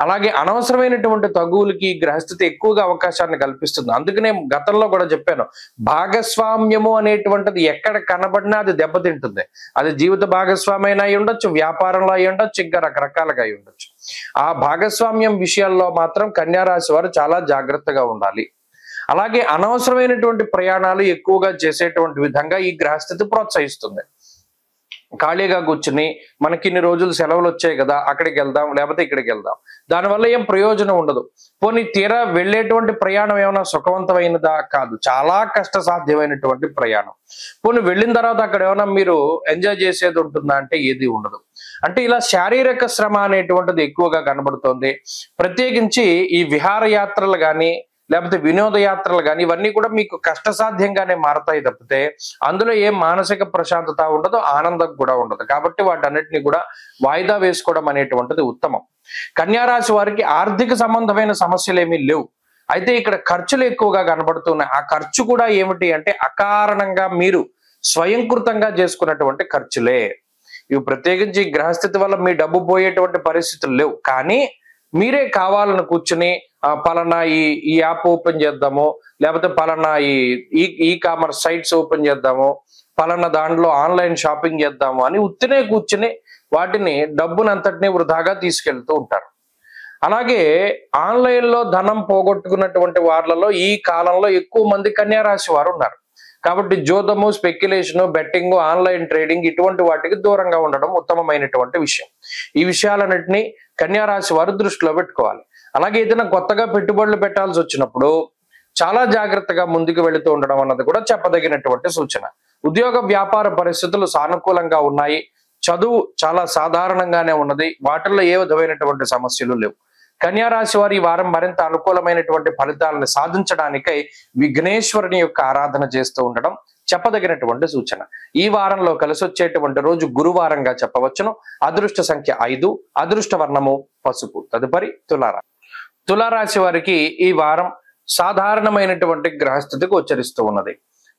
అలాగే అనవసరమైనటువంటి తగువులకి గ్రహస్థితి ఎక్కువగా అవకాశాన్ని కల్పిస్తుంది. అందుకనే గతంలో కూడా చెప్పాను, భాగస్వామ్యము అనేటువంటిది ఎక్కడ కనబడినా అది దెబ్బతింటుంది. అది జీవిత భాగస్వామి అయినా అయి ఉండొచ్చు, వ్యాపారంలో అయి ఉండొచ్చు, ఇంకా రకరకాలుగా అయి ఉండొచ్చు. ఆ భాగస్వామ్యం విషయాల్లో మాత్రం కన్యారాశి వారు చాలా జాగ్రత్తగా ఉండాలి. అలాగే అనవసరమైనటువంటి ప్రయాణాలు ఎక్కువగా చేసేటువంటి విధంగా ఈ గ్రహస్థితి ప్రోత్సహిస్తుంది. ఖాళీగా కూర్చుని మనకి ఇన్ని రోజులు సెలవులు వచ్చాయి కదా, అక్కడికి వెళ్దాం లేకపోతే ఇక్కడికి వెళ్దాం, దానివల్ల ఏం ప్రయోజనం ఉండదు. పోనీ తీరా వెళ్ళేటువంటి ప్రయాణం ఏమైనా సుఖవంతమైనదా? కాదు, చాలా కష్ట సాధ్యమైనటువంటి ప్రయాణం. పోనీ వెళ్ళిన తర్వాత అక్కడ ఏమైనా మీరు ఎంజాయ్ చేసేది ఉంటుందా అంటే ఏది ఉండదు. అంటే ఇలా శారీరక శ్రమ అనేటువంటిది ఎక్కువగా కనబడుతోంది. ప్రత్యేకించి ఈ విహారయాత్రలు కానీ లేకపోతే వినోద యాత్రలు కానీ ఇవన్నీ కూడా మీకు కష్టసాధ్యంగానే మారతాయి తప్పితే అందులో ఏం మానసిక ప్రశాంతత ఉండదు, ఆనందం కూడా ఉండదు. కాబట్టి వాటన్నిటిని కూడా వాయిదా వేసుకోవడం అనేటువంటిది ఉత్తమం. కన్యారాశి వారికి ఆర్థిక సంబంధమైన సమస్యలు ఏమీ లేవు. అయితే ఇక్కడ ఖర్చులు ఎక్కువగా కనబడుతున్నాయి. ఆ ఖర్చు కూడా ఏమిటి అంటే అకారణంగా మీరు స్వయంకృతంగా చేసుకున్నటువంటి ఖర్చులే. ఇవి ప్రత్యేకించి గ్రహస్థితి వల్ల మీ డబ్బు పోయేటువంటి పరిస్థితులు లేవు. కానీ మీరే కావాలని కూర్చుని పలానా ఈ యాప్ ఓపెన్ చేద్దాము, లేకపోతే పలానా ఈ కామర్స్ సైట్స్ ఓపెన్ చేద్దాము, పలానా దాంట్లో ఆన్లైన్ షాపింగ్ చేద్దాము అని ఉత్తినే కూర్చుని వాటిని డబ్బునంతటినీ వృధాగా తీసుకెళ్తూ ఉంటారు. అలాగే ఆన్లైన్ లో ధనం పోగొట్టుకున్నటువంటి వాళ్ళలో ఈ కాలంలో ఎక్కువ మంది కన్యారాశి వారు ఉన్నారు. కాబట్టి జోదము, స్పెక్యులేషన్, బెట్టింగ్, ఆన్లైన్ ట్రేడింగ్ ఇటువంటి వాటికి దూరంగా ఉండడం ఉత్తమమైనటువంటి విషయం. ఈ విషయాలన్నింటినీ కన్యారాశి వారు దృష్టిలో పెట్టుకోవాలి. అలాగే ఏదైనా కొత్తగా పెట్టుబడులు పెట్టాల్సి వచ్చినప్పుడు చాలా జాగ్రత్తగా ముందుకు వెళుతూ ఉండడం అన్నది కూడా చెప్పదగినటువంటి సూచన. ఉద్యోగ వ్యాపార పరిస్థితులు సానుకూలంగా ఉన్నాయి. చదువు చాలా సాధారణంగానే ఉన్నది. వాటిల్లో ఏ విధమైనటువంటి సమస్యలు లేవు. కన్యారాశి వారి ఈ వారం మరింత అనుకూలమైనటువంటి ఫలితాలను సాధించడానికై విఘ్నేశ్వరుని యొక్క ఆరాధన చేస్తూ ఉండడం చెప్పదగినటువంటి సూచన. ఈ వారంలో కలిసి వచ్చేటువంటి రోజు గురువారంగా చెప్పవచ్చును. అదృష్ట సంఖ్య 5, అదృష్ట వర్ణము పసుపు. తదుపరి తులారాశి వారికి ఈ వారం సాధారణమైనటువంటి గ్రహస్థితి గోచరిస్తూ ఉన్నది.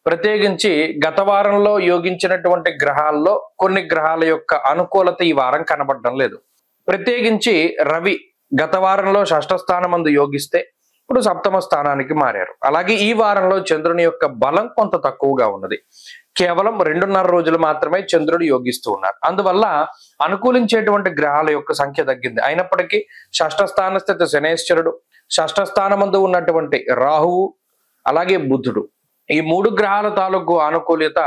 ప్రత్యేకించి గత వారంలో యోగించినటువంటి గ్రహాల్లో కొన్ని గ్రహాల యొక్క అనుకూలత ఈ వారం కనబడడం లేదు. ప్రత్యేకించి రవి గత వారంలో షష్ఠ స్థానమందు యోగిస్తే ఇప్పుడు సప్తమ స్థానానికి మారారు. అలాగే ఈ వారంలో చంద్రుని యొక్క బలం కొంత తక్కువగా ఉన్నది. కేవలం 2.5 రోజులు మాత్రమే చంద్రుడు యోగిస్తూ ఉన్నారు. అందువల్ల అనుకూలించేటువంటి గ్రహాల యొక్క సంఖ్య తగ్గింది. అయినప్పటికీ షష్ఠ స్థాన స్థితి శనేశ్వరుడు, షష్ఠ స్థానమందు ఉన్నటువంటి రాహువు, అలాగే బుధుడు, ఈ 3 గ్రహాల తాలూకు అనుకూల్యత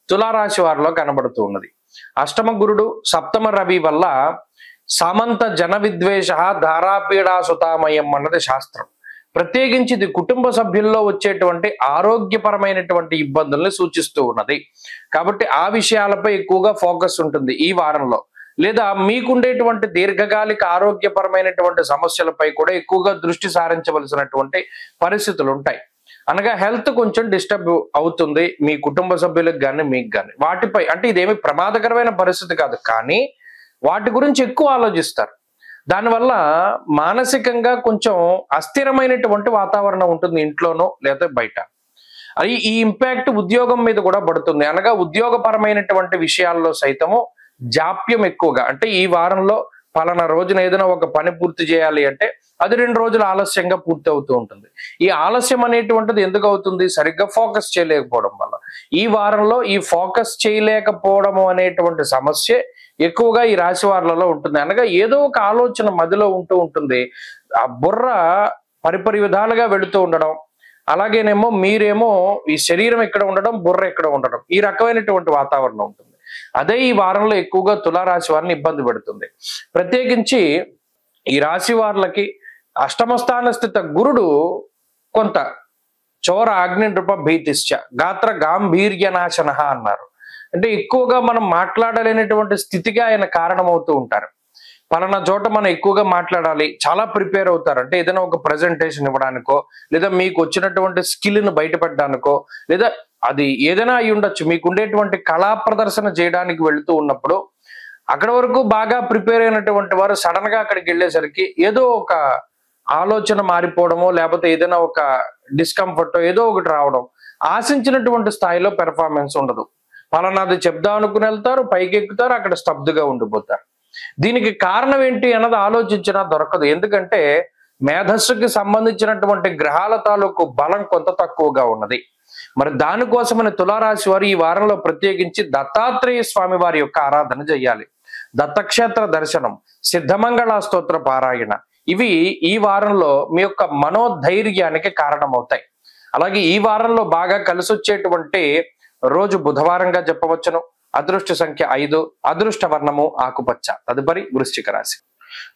తులారాశి వారిలో కనబడుతూ ఉన్నది. అష్టమ గురుడు, సప్తమ రవి వల్ల సామంత జన విద్వేష ధారాపీడా సుతామయం అన్నది శాస్త్రం. ప్రత్యేకించి ఇది కుటుంబ సభ్యుల్లో వచ్చేటువంటి ఆరోగ్యపరమైనటువంటి ఇబ్బందుల్ని సూచిస్తూ ఉన్నది. కాబట్టి ఆ విషయాలపై ఎక్కువగా ఫోకస్ ఉంటుంది ఈ వారంలో. లేదా మీకుండేటువంటి దీర్ఘకాలిక ఆరోగ్యపరమైనటువంటి సమస్యలపై కూడా ఎక్కువగా దృష్టి సారించవలసినటువంటి పరిస్థితులు ఉంటాయి. అనగా హెల్త్ కొంచెం డిస్టర్బ్ అవుతుంది మీ కుటుంబ సభ్యులకు కానీ మీకు కానీ. వాటిపై అంటే ఇదేమి ప్రమాదకరమైన పరిస్థితి కాదు, కానీ వాటి గురించి ఎక్కువ ఆలోచిస్తారు. దానివల్ల మానసికంగా కొంచెం అస్థిరమైనటువంటి వాతావరణం ఉంటుంది ఇంట్లోనో లేదా బయట. అది ఈ ఇంపాక్ట్ ఉద్యోగం మీద కూడా పడుతుంది. అనగా ఉద్యోగపరమైనటువంటి విషయాల్లో సైతము జాప్యం ఎక్కువగా, అంటే ఈ వారంలో పలానా రోజున ఏదైనా ఒక పని పూర్తి చేయాలి అంటే అది 2 రోజులు ఆలస్యంగా పూర్తి అవుతూ ఉంటుంది. ఈ ఆలస్యం అనేటువంటిది ఎందుకు అవుతుంది? సరిగ్గా ఫోకస్ చేయలేకపోవడం వల్ల. ఈ వారంలో ఈ ఫోకస్ చేయలేకపోవడము అనేటువంటి సమస్య ఎక్కువగా ఈ రాశి వారులలో ఉంటుంది. అనగా ఏదో ఒక ఆలోచన మదిలో ఉంటూ ఉంటుంది. ఆ బుర్ర పరిపరి విధాలుగా వెళుతూ ఉండడం, అలాగేనేమో మీరేమో ఈ శరీరం ఎక్కడ ఉండడం, బుర్ర ఎక్కడ ఉండడం, ఈ రకమైనటువంటి వాతావరణం ఉంటుంది. అదే ఈ వారంలో ఎక్కువగా తులారాశి వారిని ఇబ్బంది పెడుతుంది. ప్రత్యేకించి ఈ రాశి వారులకి అష్టమ స్థాన స్థిత గురుడు కొంత చోర అగ్ని నృప భీతిశ్చ గాత్ర గాంభీర్య నాశన అన్నారు. అంటే ఎక్కువగా మనం మాట్లాడలేనటువంటి స్థితిగా ఆయన కారణమవుతూ ఉంటారు. పలానా చోట మనం ఎక్కువగా మాట్లాడాలి, చాలా ప్రిపేర్ అవుతారు. అంటే ఏదైనా ఒక ప్రజెంటేషన్ ఇవ్వడానికో, లేదా మీకు వచ్చినటువంటి స్కిల్ను బయటపెట్టడానికో, లేదా అది ఏదైనా అయి ఉండొచ్చు, మీకు ఉండేటువంటి కళా ప్రదర్శన చేయడానికి వెళుతూ ఉన్నప్పుడు అక్కడ వరకు బాగా ప్రిపేర్ అయినటువంటి వారు సడన్ గా అక్కడికి వెళ్ళేసరికి ఏదో ఒక ఆలోచన మారిపోవడమో, లేకపోతే ఏదైనా ఒక డిస్కంఫర్ట్ ఏదో ఒకటి రావడం, ఆశించినటువంటి స్థాయిలో పెర్ఫార్మెన్స్ ఉండదు. పలానాది చెప్దాం అనుకుని వెళ్తారు, పైకి ఎక్కుతారు, అక్కడ స్తబ్దుగా ఉండిపోతారు. దీనికి కారణం ఏంటి అన్నది ఆలోచించినా దొరకదు. ఎందుకంటే మేధస్సుకి సంబంధించినటువంటి గ్రహాల తాలూకు బలం కొంత తక్కువగా ఉన్నది. మరి దానికోసమని తులారాశి వారు ఈ వారంలో ప్రత్యేకించి దత్తాత్రేయ స్వామి వారి యొక్క ఆరాధన చేయాలి. దత్తక్షేత్ర దర్శనం, సిద్ధమంగళ స్తోత్ర పారాయణ, ఇవి ఈ వారంలో మీ యొక్క మనోధైర్యానికి కారణమవుతాయి. అలాగే ఈ వారంలో బాగా కలిసి వచ్చేటువంటి రోజు బుధవారంగా చెప్పవచ్చును. అదృష్ట సంఖ్య 5, అదృష్ట వర్ణము ఆకుపచ్చ. తదుపరి వృశ్చిక రాశి.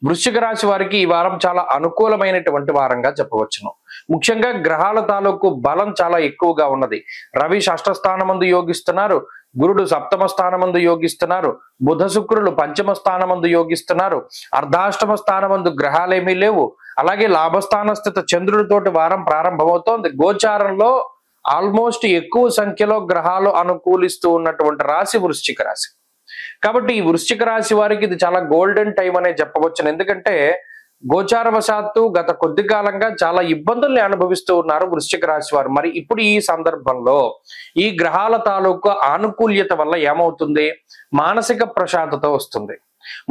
వృశ్చిక రాశి వారికి ఈ వారం చాలా అనుకూలమైనటువంటి వారంగా చెప్పవచ్చును. ముఖ్యంగా గ్రహాల తాలూకు బలం చాలా ఎక్కువగా ఉన్నది. రవి షష్ఠ స్థానమందు యోగిస్తున్నారు, గురుడు సప్తమ స్థానమందు యోగిస్తున్నారు, బుధ శుక్రులు పంచమ స్థానమందు యోగిస్తున్నారు, అర్ధాష్టమ స్థానమందు గ్రహాలేమీ లేవు. అలాగే లాభస్థాన స్థిత చంద్రుడితోటి వారం ప్రారంభమవుతోంది. గోచారంలో ఆల్మోస్ట్ ఎక్కువ సంఖ్యలో గ్రహాలు అనుకూలిస్తూ ఉన్నటువంటి రాశి వృశ్చిక రాశి. కాబట్టి ఈ వృశ్చిక రాశి వారికి ఇది చాలా గోల్డెన్ టైం అనే చెప్పవచ్చును. ఎందుకంటే గోచారవశాత్తు గత కొద్ది కాలంగా చాలా ఇబ్బందుల్ని అనుభవిస్తూ ఉన్నారు వృశ్చిక రాశి వారు. మరి ఇప్పుడు ఈ సందర్భంలో ఈ గ్రహాల తాలూకు ఆనుకూల్యత వల్ల ఏమవుతుంది? మానసిక ప్రశాంతత వస్తుంది.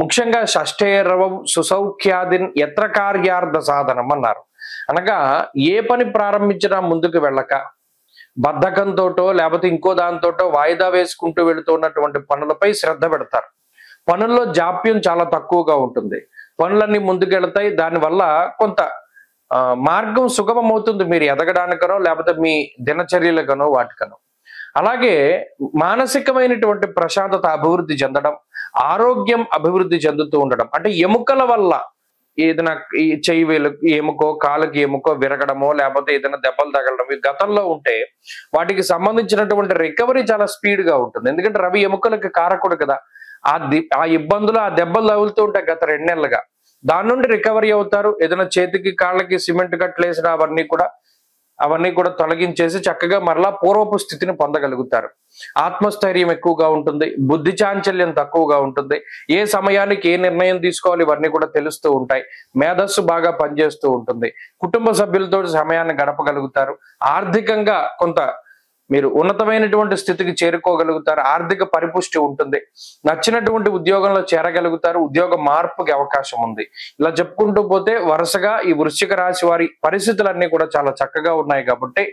ముఖ్యంగా షష్ఠేరవం సుసౌఖ్యాదిన్ యత్ర కార్యార్థ సాధనం అన్నారు. అనగా ఏ పని ప్రారంభించినా ముందుకు వెళ్ళక బద్ధకంతోటో లేకపోతే ఇంకో దాంతోటో వాయిదా వేసుకుంటూ వెళుతున్నటువంటి పనులపై శ్రద్ధ పెడతారు. పనుల్లో జాప్యం చాలా తక్కువగా ఉంటుంది. పనులన్నీ ముందుకెళ్తాయి. దానివల్ల కొంత మార్గం సుగమం అవుతుంది, మీరు ఎదగడానికనో లేకపోతే మీ దినచర్యలకనో వాటికనో. అలాగే మానసికమైనటువంటి ప్రశాంతత అభివృద్ధి చెందడం, ఆరోగ్యం అభివృద్ధి చెందుతూ ఉండడం. అంటే ఎముకల వల్ల ఏదైనా ఈ చెయ్యి వేలకు ఎముకో కాలుకి ఎముకో విరగడమో లేకపోతే ఏదైనా దెబ్బలు తగలడం ఈ గతంలో ఉంటే వాటికి సంబంధించినటువంటి రికవరీ చాలా స్పీడ్ గా ఉంటుంది. ఎందుకంటే రవి ఎముకలకి కారకుడు కదా. ఆ ఇబ్బందులు ఆ దెబ్బలు తగులుతూ ఉంటాయి గత 2 నెలలుగా. దాని నుండి రికవరీ అవుతారు. ఏదైనా చేతికి కాళ్ళకి సిమెంట్ కట్లేసిన అవన్నీ కూడా తొలగించేసి చక్కగా మరలా పూర్వపు స్థితిని పొందగలుగుతారు. ఆత్మస్థైర్యం ఎక్కువగా ఉంటుంది, బుద్ధి చాంచల్యం తక్కువగా ఉంటుంది, ఏ సమయానికి ఏ నిర్ణయం తీసుకోవాలి ఇవన్నీ కూడా తెలుస్తూ ఉంటాయి, మేధస్సు బాగా పనిచేస్తూ ఉంటుంది, కుటుంబ సభ్యులతో సమయాన్ని గడపగలుగుతారు, ఆర్థికంగా కొంత మీరు ఉన్నతమైనటువంటి స్థితికి చేరుకోగలుగుతారు, ఆర్థిక పరిపుష్టి ఉంటుంది, నచ్చినటువంటి ఉద్యోగంలో చేరగలుగుతారు, ఉద్యోగ మార్పుకి అవకాశం ఉంది. ఇలా చెప్పుకుంటూ పోతే వరుసగా ఈ వృశ్చిక రాశి వారి పరిస్థితులన్నీ కూడా చాలా చక్కగా ఉన్నాయి కాబట్టి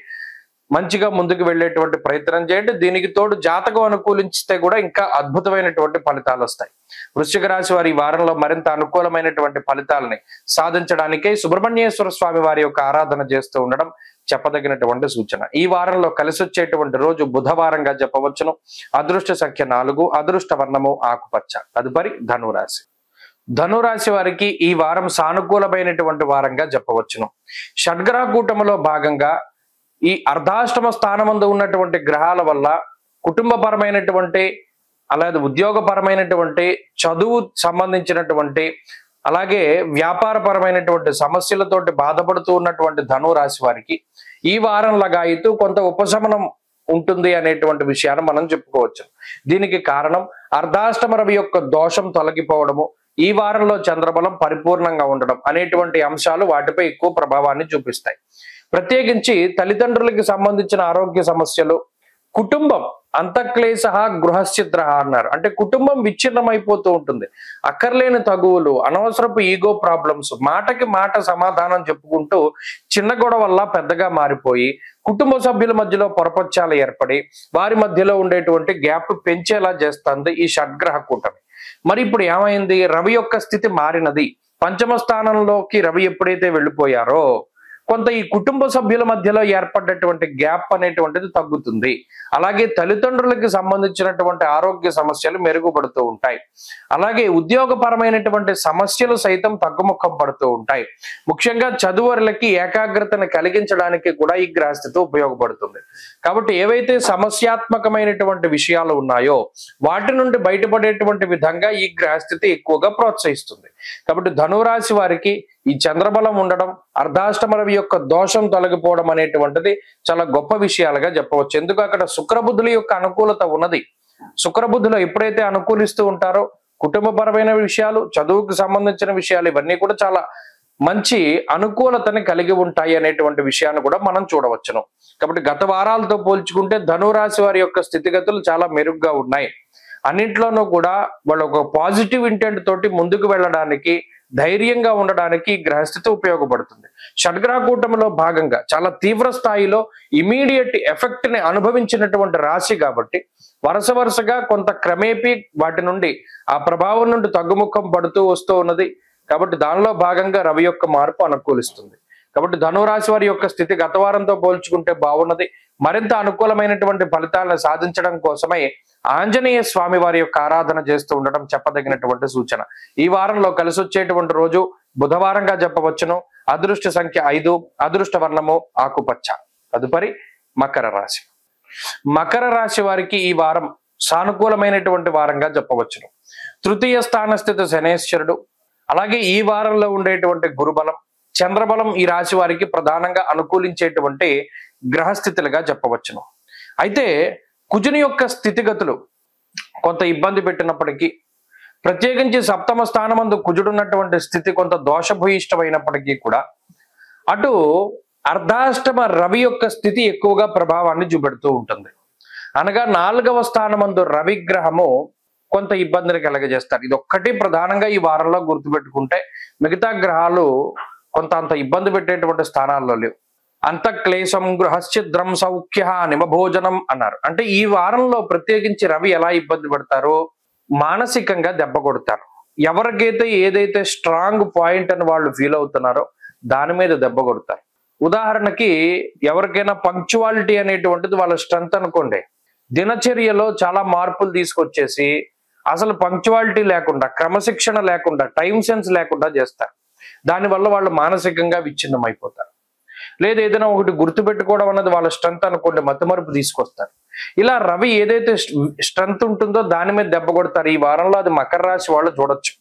మంచిగా ముందుకు వెళ్ళేటువంటి ప్రయత్నం చేయండి. దీనికి తోడు జాతకం అనుకూలించితే కూడా ఇంకా అద్భుతమైనటువంటి ఫలితాలు వస్తాయి. వృశ్చిక రాశి వారి ఈ వారంలో మరింత అనుకూలమైనటువంటి ఫలితాలని సాధించడానికే సుబ్రహ్మణ్యేశ్వర స్వామి వారి యొక్క ఆరాధన చేస్తూ ఉండడం చెప్పదగినటువంటి సూచన. ఈ వారంలో కలిసి వచ్చేటువంటి రోజు బుధవారంగా చెప్పవచ్చును. అదృష్ట సంఖ్య 4, అదృష్ట వర్ణము ఆకుపచ్చ. తదుపరి ధనురాశి. ధనురాశి వారికి ఈ వారం సానుకూలమైనటువంటి వారంగా చెప్పవచ్చును. షడ్గ్రహ కూటమిలో భాగంగా ఈ అర్ధాష్టమ స్థానమందు ఉన్నటువంటి గ్రహాల వల్ల కుటుంబపరమైనటువంటి, అలాగే ఉద్యోగపరమైనటువంటి, చదువు సంబంధించినటువంటి, అలాగే వ్యాపారపరమైనటువంటి సమస్యలతోటి బాధపడుతూ ఉన్నటువంటి ధనురాశి వారికి ఈ వారం లగాయితూ కొంత ఉపశమనం ఉంటుంది అనేటువంటి విషయాన్ని మనం చెప్పుకోవచ్చు. దీనికి కారణం అర్ధాష్టమ రవి యొక్క దోషం తొలగిపోవడము, ఈ వారంలో చంద్రబలం పరిపూర్ణంగా ఉండడం అనేటువంటి అంశాలు వాటిపై ఎక్కువ ప్రభావాన్ని చూపిస్తాయి. ప్రత్యేకించి తల్లిదండ్రులకి సంబంధించిన ఆరోగ్య సమస్యలు, కుటుంబం అంతఃక్లేశ గృహశ్చిద్ర అన్నారు. అంటే కుటుంబం విచ్ఛిన్నమైపోతూ ఉంటుంది. అక్కర్లేని తగువులు, అనవసరపు ఈగో ప్రాబ్లమ్స్, మాటకి మాట సమాధానం చెప్పుకుంటూ చిన్న గొడవ వల్ల పెద్దగా మారిపోయి కుటుంబ సభ్యుల మధ్యలో పొరపచ్చాలు ఏర్పడి వారి మధ్యలో ఉండేటువంటి గ్యాప్ పెంచేలా చేస్తుంది ఈ షడ్గ్రహ కూటమి. మరి ఇప్పుడు ఏమైంది? రవి యొక్క స్థితి మారినది. పంచమ స్థానంలోకి రవి ఎప్పుడైతే వెళ్ళిపోయారో కొంత ఈ కుటుంబ సభ్యుల మధ్యలో ఏర్పడ్డటువంటి గ్యాప్ అనేటువంటిది తగ్గుతుంది. అలాగే తల్లిదండ్రులకి సంబంధించినటువంటి ఆరోగ్య సమస్యలు మెరుగుపడుతూ ఉంటాయి. అలాగే ఉద్యోగపరమైనటువంటి సమస్యలు సైతం తగ్గుముఖం పడుతూ ఉంటాయి. ముఖ్యంగా చదువులకి ఏకాగ్రతను కలిగించడానికి కూడా ఈ గ్రహస్థితి ఉపయోగపడుతుంది. కాబట్టి ఏవైతే సమస్యాత్మకమైనటువంటి విషయాలు ఉన్నాయో వాటి నుండి బయటపడేటువంటి విధంగా ఈ గ్రహస్థితి ఎక్కువగా ప్రోత్సహిస్తుంది. కాబట్టి ధనురాశి వారికి ఈ చంద్రబలం ఉండడం, అర్ధాష్టమ రవి యొక్క దోషం తొలగిపోవడం అనేటువంటిది చాలా గొప్ప విషయాలుగా చెప్పవచ్చు. ఎందుకు? అక్కడ శుక్రబుద్ధుల యొక్క అనుకూలత ఉన్నది. శుక్రబుద్ధులు ఎప్పుడైతే అనుకూలిస్తూ ఉంటారో కుటుంబపరమైన విషయాలు, చదువుకు సంబంధించిన విషయాలు ఇవన్నీ కూడా చాలా మంచి అనుకూలతని కలిగి ఉంటాయి అనేటువంటి విషయాన్ని కూడా మనం చూడవచ్చును. కాబట్టి గత వారాలతో పోల్చుకుంటే ధనురాశి వారి యొక్క స్థితిగతులు చాలా మెరుగ్గా ఉన్నాయి. అన్నింట్లోనూ కూడా వాళ్ళు ఒక పాజిటివ్ ఇంటెంట్ తోటి ముందుకు వెళ్ళడానికి, ధైర్యంగా ఉండడానికి గ్రహస్థితి ఉపయోగపడుతుంది. షడ్గ్రహ కూటమిలో భాగంగా చాలా తీవ్ర స్థాయిలో ఇమీడియట్ ఎఫెక్ట్ ని అనుభవించినటువంటి రాశి కాబట్టి వరుసగా కొంత క్రమేపీ వాటి నుండి, ఆ ప్రభావం నుండి తగ్గుముఖం పడుతూ వస్తూ ఉన్నది. కాబట్టి దానిలో భాగంగా రవి యొక్క మార్పు అనుకూలిస్తుంది. కాబట్టి ధనురాశి వారి యొక్క స్థితి గత వారంతో పోల్చుకుంటే బాగున్నది. మరింత అనుకూలమైనటువంటి ఫలితాలను సాధించడం కోసమై ఆంజనేయ స్వామి వారి యొక్క ఆరాధన చేస్తూ ఉండడం చెప్పదగినటువంటి సూచన. ఈ వారంలో కలిసి వచ్చేటువంటి రోజు బుధవారంగా చెప్పవచ్చును. అదృష్ట సంఖ్య 5, అదృష్ట వర్ణము ఆకుపచ్చ. తదుపరి మకర రాశి. మకర రాశి వారికి ఈ వారం సానుకూలమైనటువంటి వారంగా చెప్పవచ్చును. తృతీయ స్థాన స్థితి శనేశ్వరుడు, అలాగే ఈ వారంలో ఉండేటువంటి గురుబలం, చంద్రబలం ఈ రాశి వారికి ప్రధానంగా అనుకూలించేటువంటి గ్రహస్థితులుగా చెప్పవచ్చును. అయితే కుజుని యొక్క స్థితిగతులు కొంత ఇబ్బంది పెట్టినప్పటికీ, ప్రత్యేకించి సప్తమ స్థానమందు కుజుడున్నటువంటి స్థితి కొంత దోషభూయిష్టమైనప్పటికీ కూడా అటు అర్ధాష్టమ రవి యొక్క స్థితి ఎక్కువగా ప్రభావాన్ని చూపెడుతూ ఉంటుంది. అనగా 4వ స్థానమందు రవి గ్రహము కొంత ఇబ్బందిని కలగజేస్తారు. ఇది ఒక్కటి ప్రధానంగా ఈ వారంలో గుర్తుపెట్టుకుంటే మిగతా గ్రహాలు కొంత అంత ఇబ్బంది పెట్టేటువంటి స్థానాల్లో లేవు. అంతఃక్లేశం గృహశ్చిద్రం సౌఖ్య నిమభోజనం అన్నారు. అంటే ఈ వారంలో ప్రత్యేకించి రవి ఎలా ఇబ్బంది పడతారో మానసికంగా దెబ్బ కొడతారు. ఎవరికైతే ఏదైతే స్ట్రాంగ్ పాయింట్ అని వాళ్ళు ఫీల్ అవుతున్నారో దాని మీద దెబ్బ కొడతారు. ఉదాహరణకి ఎవరికైనా పంక్చువాలిటీ అనేటువంటిది వాళ్ళ స్ట్రెంత్ అనుకోండి, దినచర్యలో చాలా మార్పులు తీసుకొచ్చేసి అసలు పంక్చువాలిటీ లేకుండా, క్రమశిక్షణ లేకుండా, టైం సెన్స్ లేకుండా చేస్తారు. దానివల్ల వాళ్ళు మానసికంగా విచ్ఛిన్నం అయిపోతారు. లేదా ఏదైనా ఒకటి గుర్తుపెట్టుకోవడం అన్నది వాళ్ళ స్ట్రెంత్ అనుకోండి, మతిమరుపు తీసుకొస్తారు. ఇలా రవి ఏదైతే స్ట్రెంత్ ఉంటుందో దాని మీద దెబ్బ కొడతారు. ఈ వారంలో అది మకర రాశి వాళ్ళు చూడొచ్చు.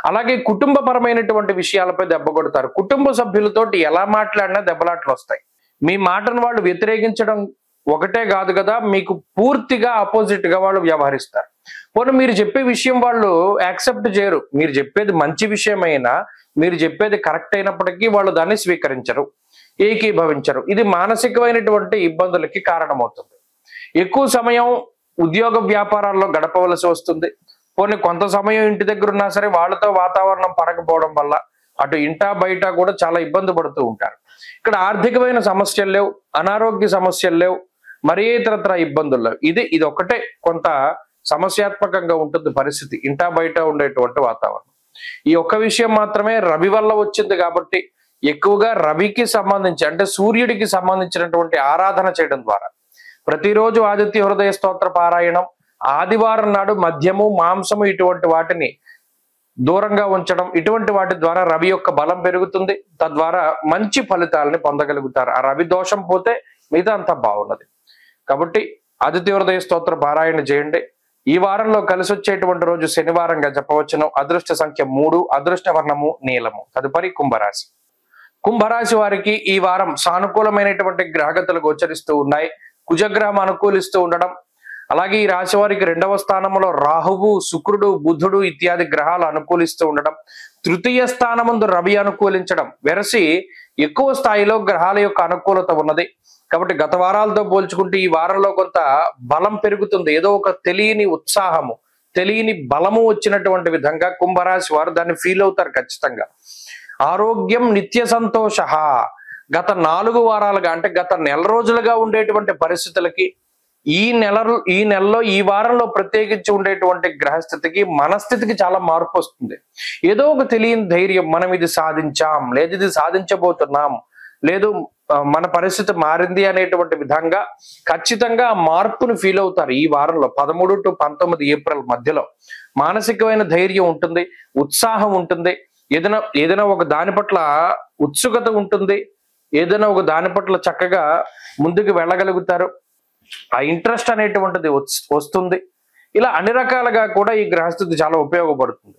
అలాగే కుటుంబపరమైనటువంటి విషయాలపై దెబ్బ కొడతారు. కుటుంబ సభ్యులతోటి ఎలా మాట్లాడినా దెబ్బలాట్లు వస్తాయి. మీ మాటను వాళ్ళు వ్యతిరేకించడం ఒకటే కాదు కదా, మీకు పూర్తిగా ఆపోజిట్ గా వాళ్ళు వ్యవహరిస్తారు. పోనీ మీరు చెప్పే విషయం వాళ్ళు యాక్సెప్ట్ చేయరు. మీరు చెప్పేది మంచి విషయమైనా, మీరు చెప్పేది కరెక్ట్ అయినప్పటికీ వాళ్ళు దాన్ని స్వీకరించరు, ఏకీభవించరు. ఇది మానసికమైనటువంటి ఇబ్బందులకి కారణమవుతుంది. ఎక్కువ సమయం ఉద్యోగ వ్యాపారాల్లో గడపవలసి వస్తుంది. కొన్ని కొంత సమయం ఇంటి దగ్గర ఉన్నా సరే వాళ్ళతో వాతావరణం పడకపోవడం వల్ల అటు ఇంటా బయట కూడా చాలా ఇబ్బంది పడుతూ ఉంటారు. ఇక్కడ ఆర్థికమైన సమస్యలు లేవు, అనారోగ్య సమస్యలు లేవు, మరే ఇతరత్ర ఇబ్బందులు లేవు. ఇది ఒకటే కొంత సమస్యాత్మకంగా ఉంటుంది పరిస్థితి ఇంటా బయట ఉండేటువంటి వాతావరణం. ఈ ఒక్క విషయం మాత్రమే రవి వల్ల వచ్చింది కాబట్టి ఎక్కువగా రవికి సంబంధించి అంటే సూర్యుడికి సంబంధించినటువంటి ఆరాధన చేయడం ద్వారా ప్రతిరోజు ఆదిత్య హృదయ స్తోత్ర పారాయణం, ఆదివారం నాడు మద్యము మాంసము ఇటువంటి వాటిని దూరంగా ఉంచడం, ఇటువంటి వాటి ద్వారా రవి యొక్క బలం పెరుగుతుంది. తద్వారా మంచి ఫలితాలని పొందగలుగుతారు. ఆ రవి దోషం పోతే మిగతా అంతా బాగున్నది. కాబట్టి ఆదిత్య హృదయ స్తోత్ర పారాయణ చేయండి. ఈ వారంలో కలిసి వచ్చేటువంటి రోజు శనివారంగా చెప్పవచ్చును. అదృష్ట సంఖ్య 3, అదృష్ట వర్ణము నీలము. తదుపరి కుంభరాశి. కుంభరాశి వారికి ఈ వారం సానుకూలమైనటువంటి గ్రహగతులు గోచరిస్తూ ఉన్నాయి. కుజగ్రహం అనుకూలిస్తూ ఉండడం, అలాగే ఈ రాశి వారికి 2వ స్థానంలో రాహువు, శుక్రుడు, బుధుడు ఇత్యాది గ్రహాలు అనుకూలిస్తూ ఉండడం, తృతీయ స్థానమందు రవి అనుకూలించడం, వెరసి ఎక్కువ స్థాయిలో గ్రహాల యొక్క అనుకూలత ఉన్నది. కాబట్టి గత వారాలతో పోల్చుకుంటే ఈ వారంలో కొంత బలం పెరుగుతుంది. ఏదో ఒక తెలియని ఉత్సాహము, తెలియని బలము వచ్చినటువంటి విధంగా కుంభరాశి వారు దాన్ని ఫీల్ అవుతారు ఖచ్చితంగా. ఆరోగ్యం నిత్య సంతోష. గత 4 వారాలుగా అంటే గత నెల రోజులుగా ఉండేటువంటి పరిస్థితులకి ఈ నెలలో ఈ వారంలో ప్రత్యేకించి ఉండేటువంటి గ్రహస్థితికి మనస్థితికి చాలా మార్పు వస్తుంది. ఏదో ఒక తెలియని ధైర్యం, మనం ఇది సాధించాం, లేదు ఇది సాధించబోతున్నాం, లేదు మన పరిస్థితి మారింది అనేటువంటి విధంగా ఖచ్చితంగా ఆ మార్పును ఫీల్ అవుతారు. ఈ వారంలో 13 to 19 ఏప్రిల్ మధ్యలో మానసికమైన ధైర్యం ఉంటుంది, ఉత్సాహం ఉంటుంది, ఏదైనా ఒక దాని పట్ల ఉత్సుకత ఉంటుంది, ఏదైనా ఒక దాని పట్ల చక్కగా ముందుకు వెళ్ళగలుగుతారు. ఆ ఇంట్రెస్ట్ అనేటువంటిది వస్తుంది. ఇలా అన్ని రకాలుగా కూడా ఈ గ్రహస్థితి చాలా ఉపయోగపడుతుంది.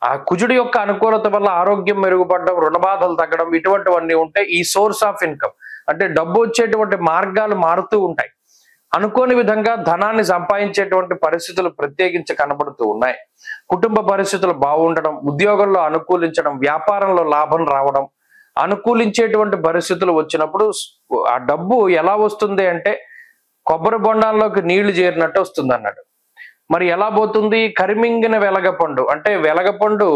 ఆ కుజుడి యొక్క అనుకూలత వల్ల ఆరోగ్యం మెరుగుపడడం, రుణ బాధలు తగ్గడం ఇటువంటివన్నీ ఉంటాయి. ఈ సోర్స్ ఆఫ్ ఇన్కమ్ అంటే డబ్బు వచ్చేటువంటి మార్గాలు మారుతూ ఉంటాయి. అనుకోని విధంగా ధనాన్ని సంపాదించేటువంటి పరిస్థితులు ప్రత్యేకించి కనబడుతూ ఉన్నాయి. కుటుంబ పరిస్థితులు బాగుండడం, ఉద్యోగంలో అనుకూలించడం, వ్యాపారంలో లాభం రావడం, అనుకూలించేటువంటి పరిస్థితులు వచ్చినప్పుడు ఆ డబ్బు ఎలా వస్తుంది అంటే కొబ్బరి బొండాల్లోకి నీళ్లు చేరినట్టు వస్తుంది అన్నాడు. మరి ఎలా పోతుంది? కరిమింగిన వెలగపండు అంటే వెలగపండు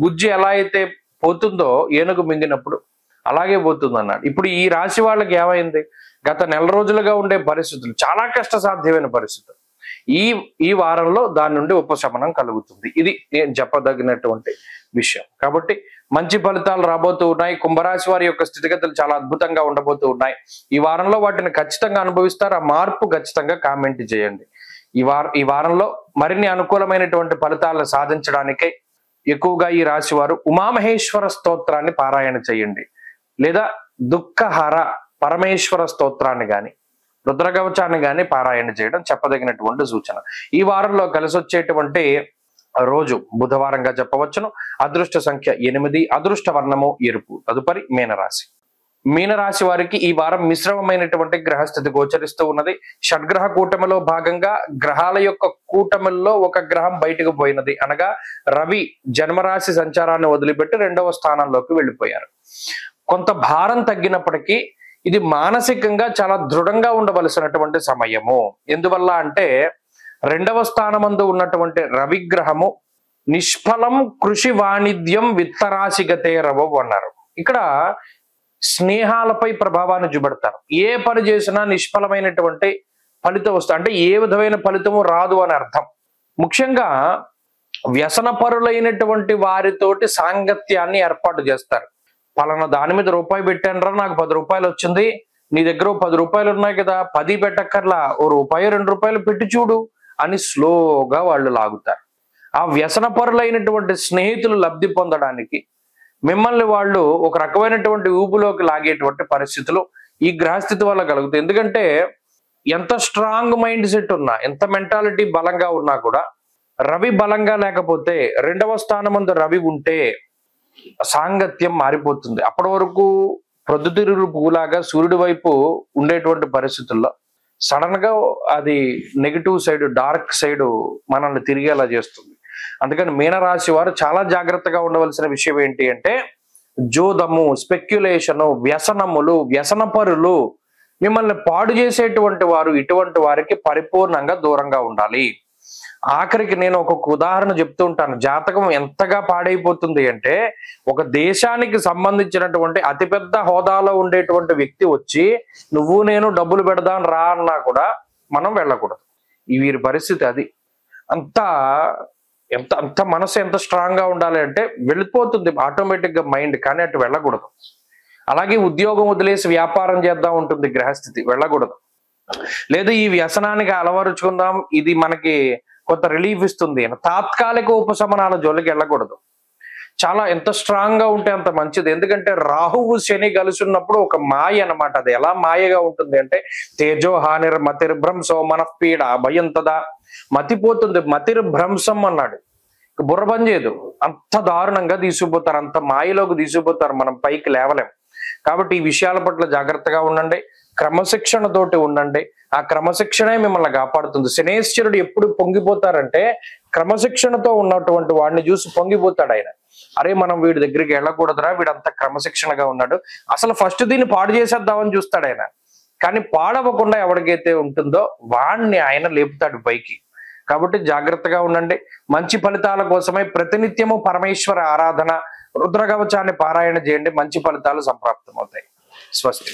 గుజ్జు ఎలా అయితే పోతుందో ఏనుగు మింగినప్పుడు అలాగే పోతుంది అన్నాడు. ఇప్పుడు ఈ రాశి వాళ్ళకి ఏమైంది? గత నెల రోజులుగా ఉండే పరిస్థితులు చాలా కష్టసాధ్యమైన పరిస్థితులు ఈ వారంలో దాని నుండి ఉపశమనం కలుగుతుంది. ఇది నేను చెప్పదగినటువంటి విషయం. కాబట్టి మంచి ఫలితాలు రాబోతూ ఉన్నాయి. కుంభరాశి వారి యొక్క స్థితిగతులు చాలా అద్భుతంగా ఉండబోతూ ఉన్నాయి. ఈ వారంలో వాటిని ఖచ్చితంగా అనుభవిస్తారు. ఆ మార్పు ఖచ్చితంగా కామెంట్ చేయండి. ఈ వారంలో మరిన్ని అనుకూలమైనటువంటి ఫలితాలను సాధించడానికే ఎక్కువగా ఈ రాశి వారు ఉమామహేశ్వర స్తోత్రాన్ని పారాయణ చేయండి, లేదా దుఃఖహర పరమేశ్వర స్తోత్రాన్ని గాని రుద్రకవచాన్ని గాని పారాయణ చేయడం చెప్పదగినటువంటి సూచన. ఈ వారంలో కలిసి వచ్చేటువంటి రోజు బుధవారంగా చెప్పవచ్చును. అదృష్ట సంఖ్య 8, అదృష్ట వర్ణము ఎరుపు. తదుపరి మీనరాశి. మీనరాశి వారికి ఈ వారం మిశ్రమమైనటువంటి గ్రహస్థితి గోచరిస్తూ ఉన్నది. షడ్గ్రహ కూటమిలో భాగంగా గ్రహాల యొక్క కూటమిల్లో ఒక గ్రహం బయటకు పోయినది. అనగా రవి జన్మరాశి సంచారాన్ని వదిలిపెట్టి 2వ స్థానంలోకి వెళ్ళిపోయారు. కొంత భారం తగ్గినప్పటికీ ఇది మానసికంగా చాలా దృఢంగా ఉండవలసినటువంటి సమయము. ఎందువల్ల అంటే 2వ స్థానమందు ఉన్నటువంటి రవిగ్రహము నిష్ఫలం కృషి వాణిజ్యం విత్తరాశిగతే రవవు అన్నారు. ఇక్కడ స్నేహాలపై ప్రభావాన్ని చూపెడతారు. ఏ పని చేసినా నిష్ఫలమైనటువంటి ఫలితం వస్తుంది, అంటే ఏ విధమైన ఫలితము రాదు అని అర్థం. ముఖ్యంగా వ్యసనపరులైనటువంటి వారితోటి సాంగత్యాన్ని ఏర్పాటు చేస్తారు. పలానా దాని మీద రూపాయి పెట్టానరా, నాకు 10 రూపాయలు వచ్చింది, నీ దగ్గర 10 రూపాయలు ఉన్నాయి కదా, 10 పెట్టక్కర్లా, ఓ రూపాయి 2 రూపాయలు పెట్టి చూడు అని స్లోగా వాళ్ళు లాగుతారు. ఆ వ్యసనపరులైనటువంటి స్నేహితులు లబ్ధి పొందడానికి మిమ్మల్ని వాళ్ళు ఒక రకమైనటువంటి ఊపులోకి లాగేటువంటి పరిస్థితులు ఈ గ్రహస్థితి వల్ల కలుగుతాయి. ఎందుకంటే ఎంత స్ట్రాంగ్ మైండ్ సెట్ ఉన్నా, ఎంత మెంటాలిటీ బలంగా ఉన్నా కూడా రవి బలంగా లేకపోతే 2వ స్థానమందు రవి ఉంటే సాంగత్యం మారిపోతుంది. అప్పటి వరకు ప్రొద్దుతిరుగుడు పువ్వులాగా సూర్యుడి వైపు ఉండేటువంటి పరిస్థితుల్లో సడన్ గా అది నెగిటివ్ సైడ్, డార్క్ సైడ్ మనల్ని తిరిగేలా చేస్తుంది. అందుకని మీనరాశి వారు చాలా జాగ్రత్తగా ఉండవలసిన విషయం ఏంటి అంటే జోదము, స్పెక్యులేషను, వ్యసనములు, వ్యసనపరులు మిమ్మల్ని పాడు చేసేటువంటి వారు ఇటువంటి వారికి పరిపూర్ణంగా దూరంగా ఉండాలి. ఆఖరికి నేను ఒక్కొక్క ఉదాహరణ చెప్తూ ఉంటాను. జాతకం ఎంతగా పాడైపోతుంది అంటే, ఒక దేశానికి సంబంధించినటువంటి అతిపెద్ద హోదాలో ఉండేటువంటి వ్యక్తి వచ్చి నువ్వు నేను డబ్బులు పెడదాం రా అన్నా కూడా మనం వెళ్ళకూడదు. ఈ వీరి పరిస్థితి అది. అంత అంత మనసు ఎంత స్ట్రాంగ్ గా ఉండాలి అంటే వెళ్ళిపోతుంది ఆటోమేటిక్ గా మైండ్, కానీ అటు వెళ్ళకూడదు. అలాగే ఉద్యోగం వదిలేసి వ్యాపారం చేద్దాం ఉంటుంది గ్రహస్థితి, వెళ్ళకూడదు. లేదు ఈ వ్యసనానికి అలవరుచుకుందాం, ఇది మనకి కొంత రిలీఫ్ ఇస్తుంది, తాత్కాలిక ఉపశమనాల జోలికి వెళ్ళకూడదు. చాలా ఎంత స్ట్రాంగ్ గా ఉంటే అంత మంచిది. ఎందుకంటే రాహువు శని కలిసి ఉన్నప్పుడు ఒక మాయ అన్నమాట. అది ఎలా మాయగా ఉంటుంది అంటే, తేజో హానిర్ మతిర్భ్రంశో మనఃపీడ భయంతదా, మతిపోతుంది, మతిర్భ్రంశం అన్నాడు. బుర్ర పని చేయదు, అంత దారుణంగా తీసుకుపోతారు, అంత మాయలోకి తీసుకుపోతారు, మనం పైకి లేవలేం. కాబట్టి ఈ విషయాల పట్ల జాగ్రత్తగా ఉండండి, క్రమశిక్షణతోటి ఉండండి. ఆ క్రమశిక్షణే మిమ్మల్ని కాపాడుతుంది. శనేశ్వరుడు ఎప్పుడు పొంగిపోతారంటే, క్రమశిక్షణతో ఉన్నటువంటి వాడిని చూసి పొంగిపోతాడు ఆయన. అరే మనం వీడి దగ్గరికి వెళ్ళకూడదురా, వీడంత క్రమశిక్షణగా ఉన్నాడు, అసలు ఫస్ట్ దీన్ని పాడు చేసేద్దామని చూస్తాడు ఆయన. కానీ పాడవకుండా ఎవరికైతే ఉంటుందో వాడిని ఆయన లేపుతాడు పైకి. కాబట్టి జాగ్రత్తగా ఉండండి. మంచి ఫలితాల కోసమై ప్రతినిత్యము పరమేశ్వర ఆరాధన, రుద్రకవచాన్ని పారాయణ చేయండి. మంచి ఫలితాలు సంప్రాప్తమవుతాయి. స్వస్తి.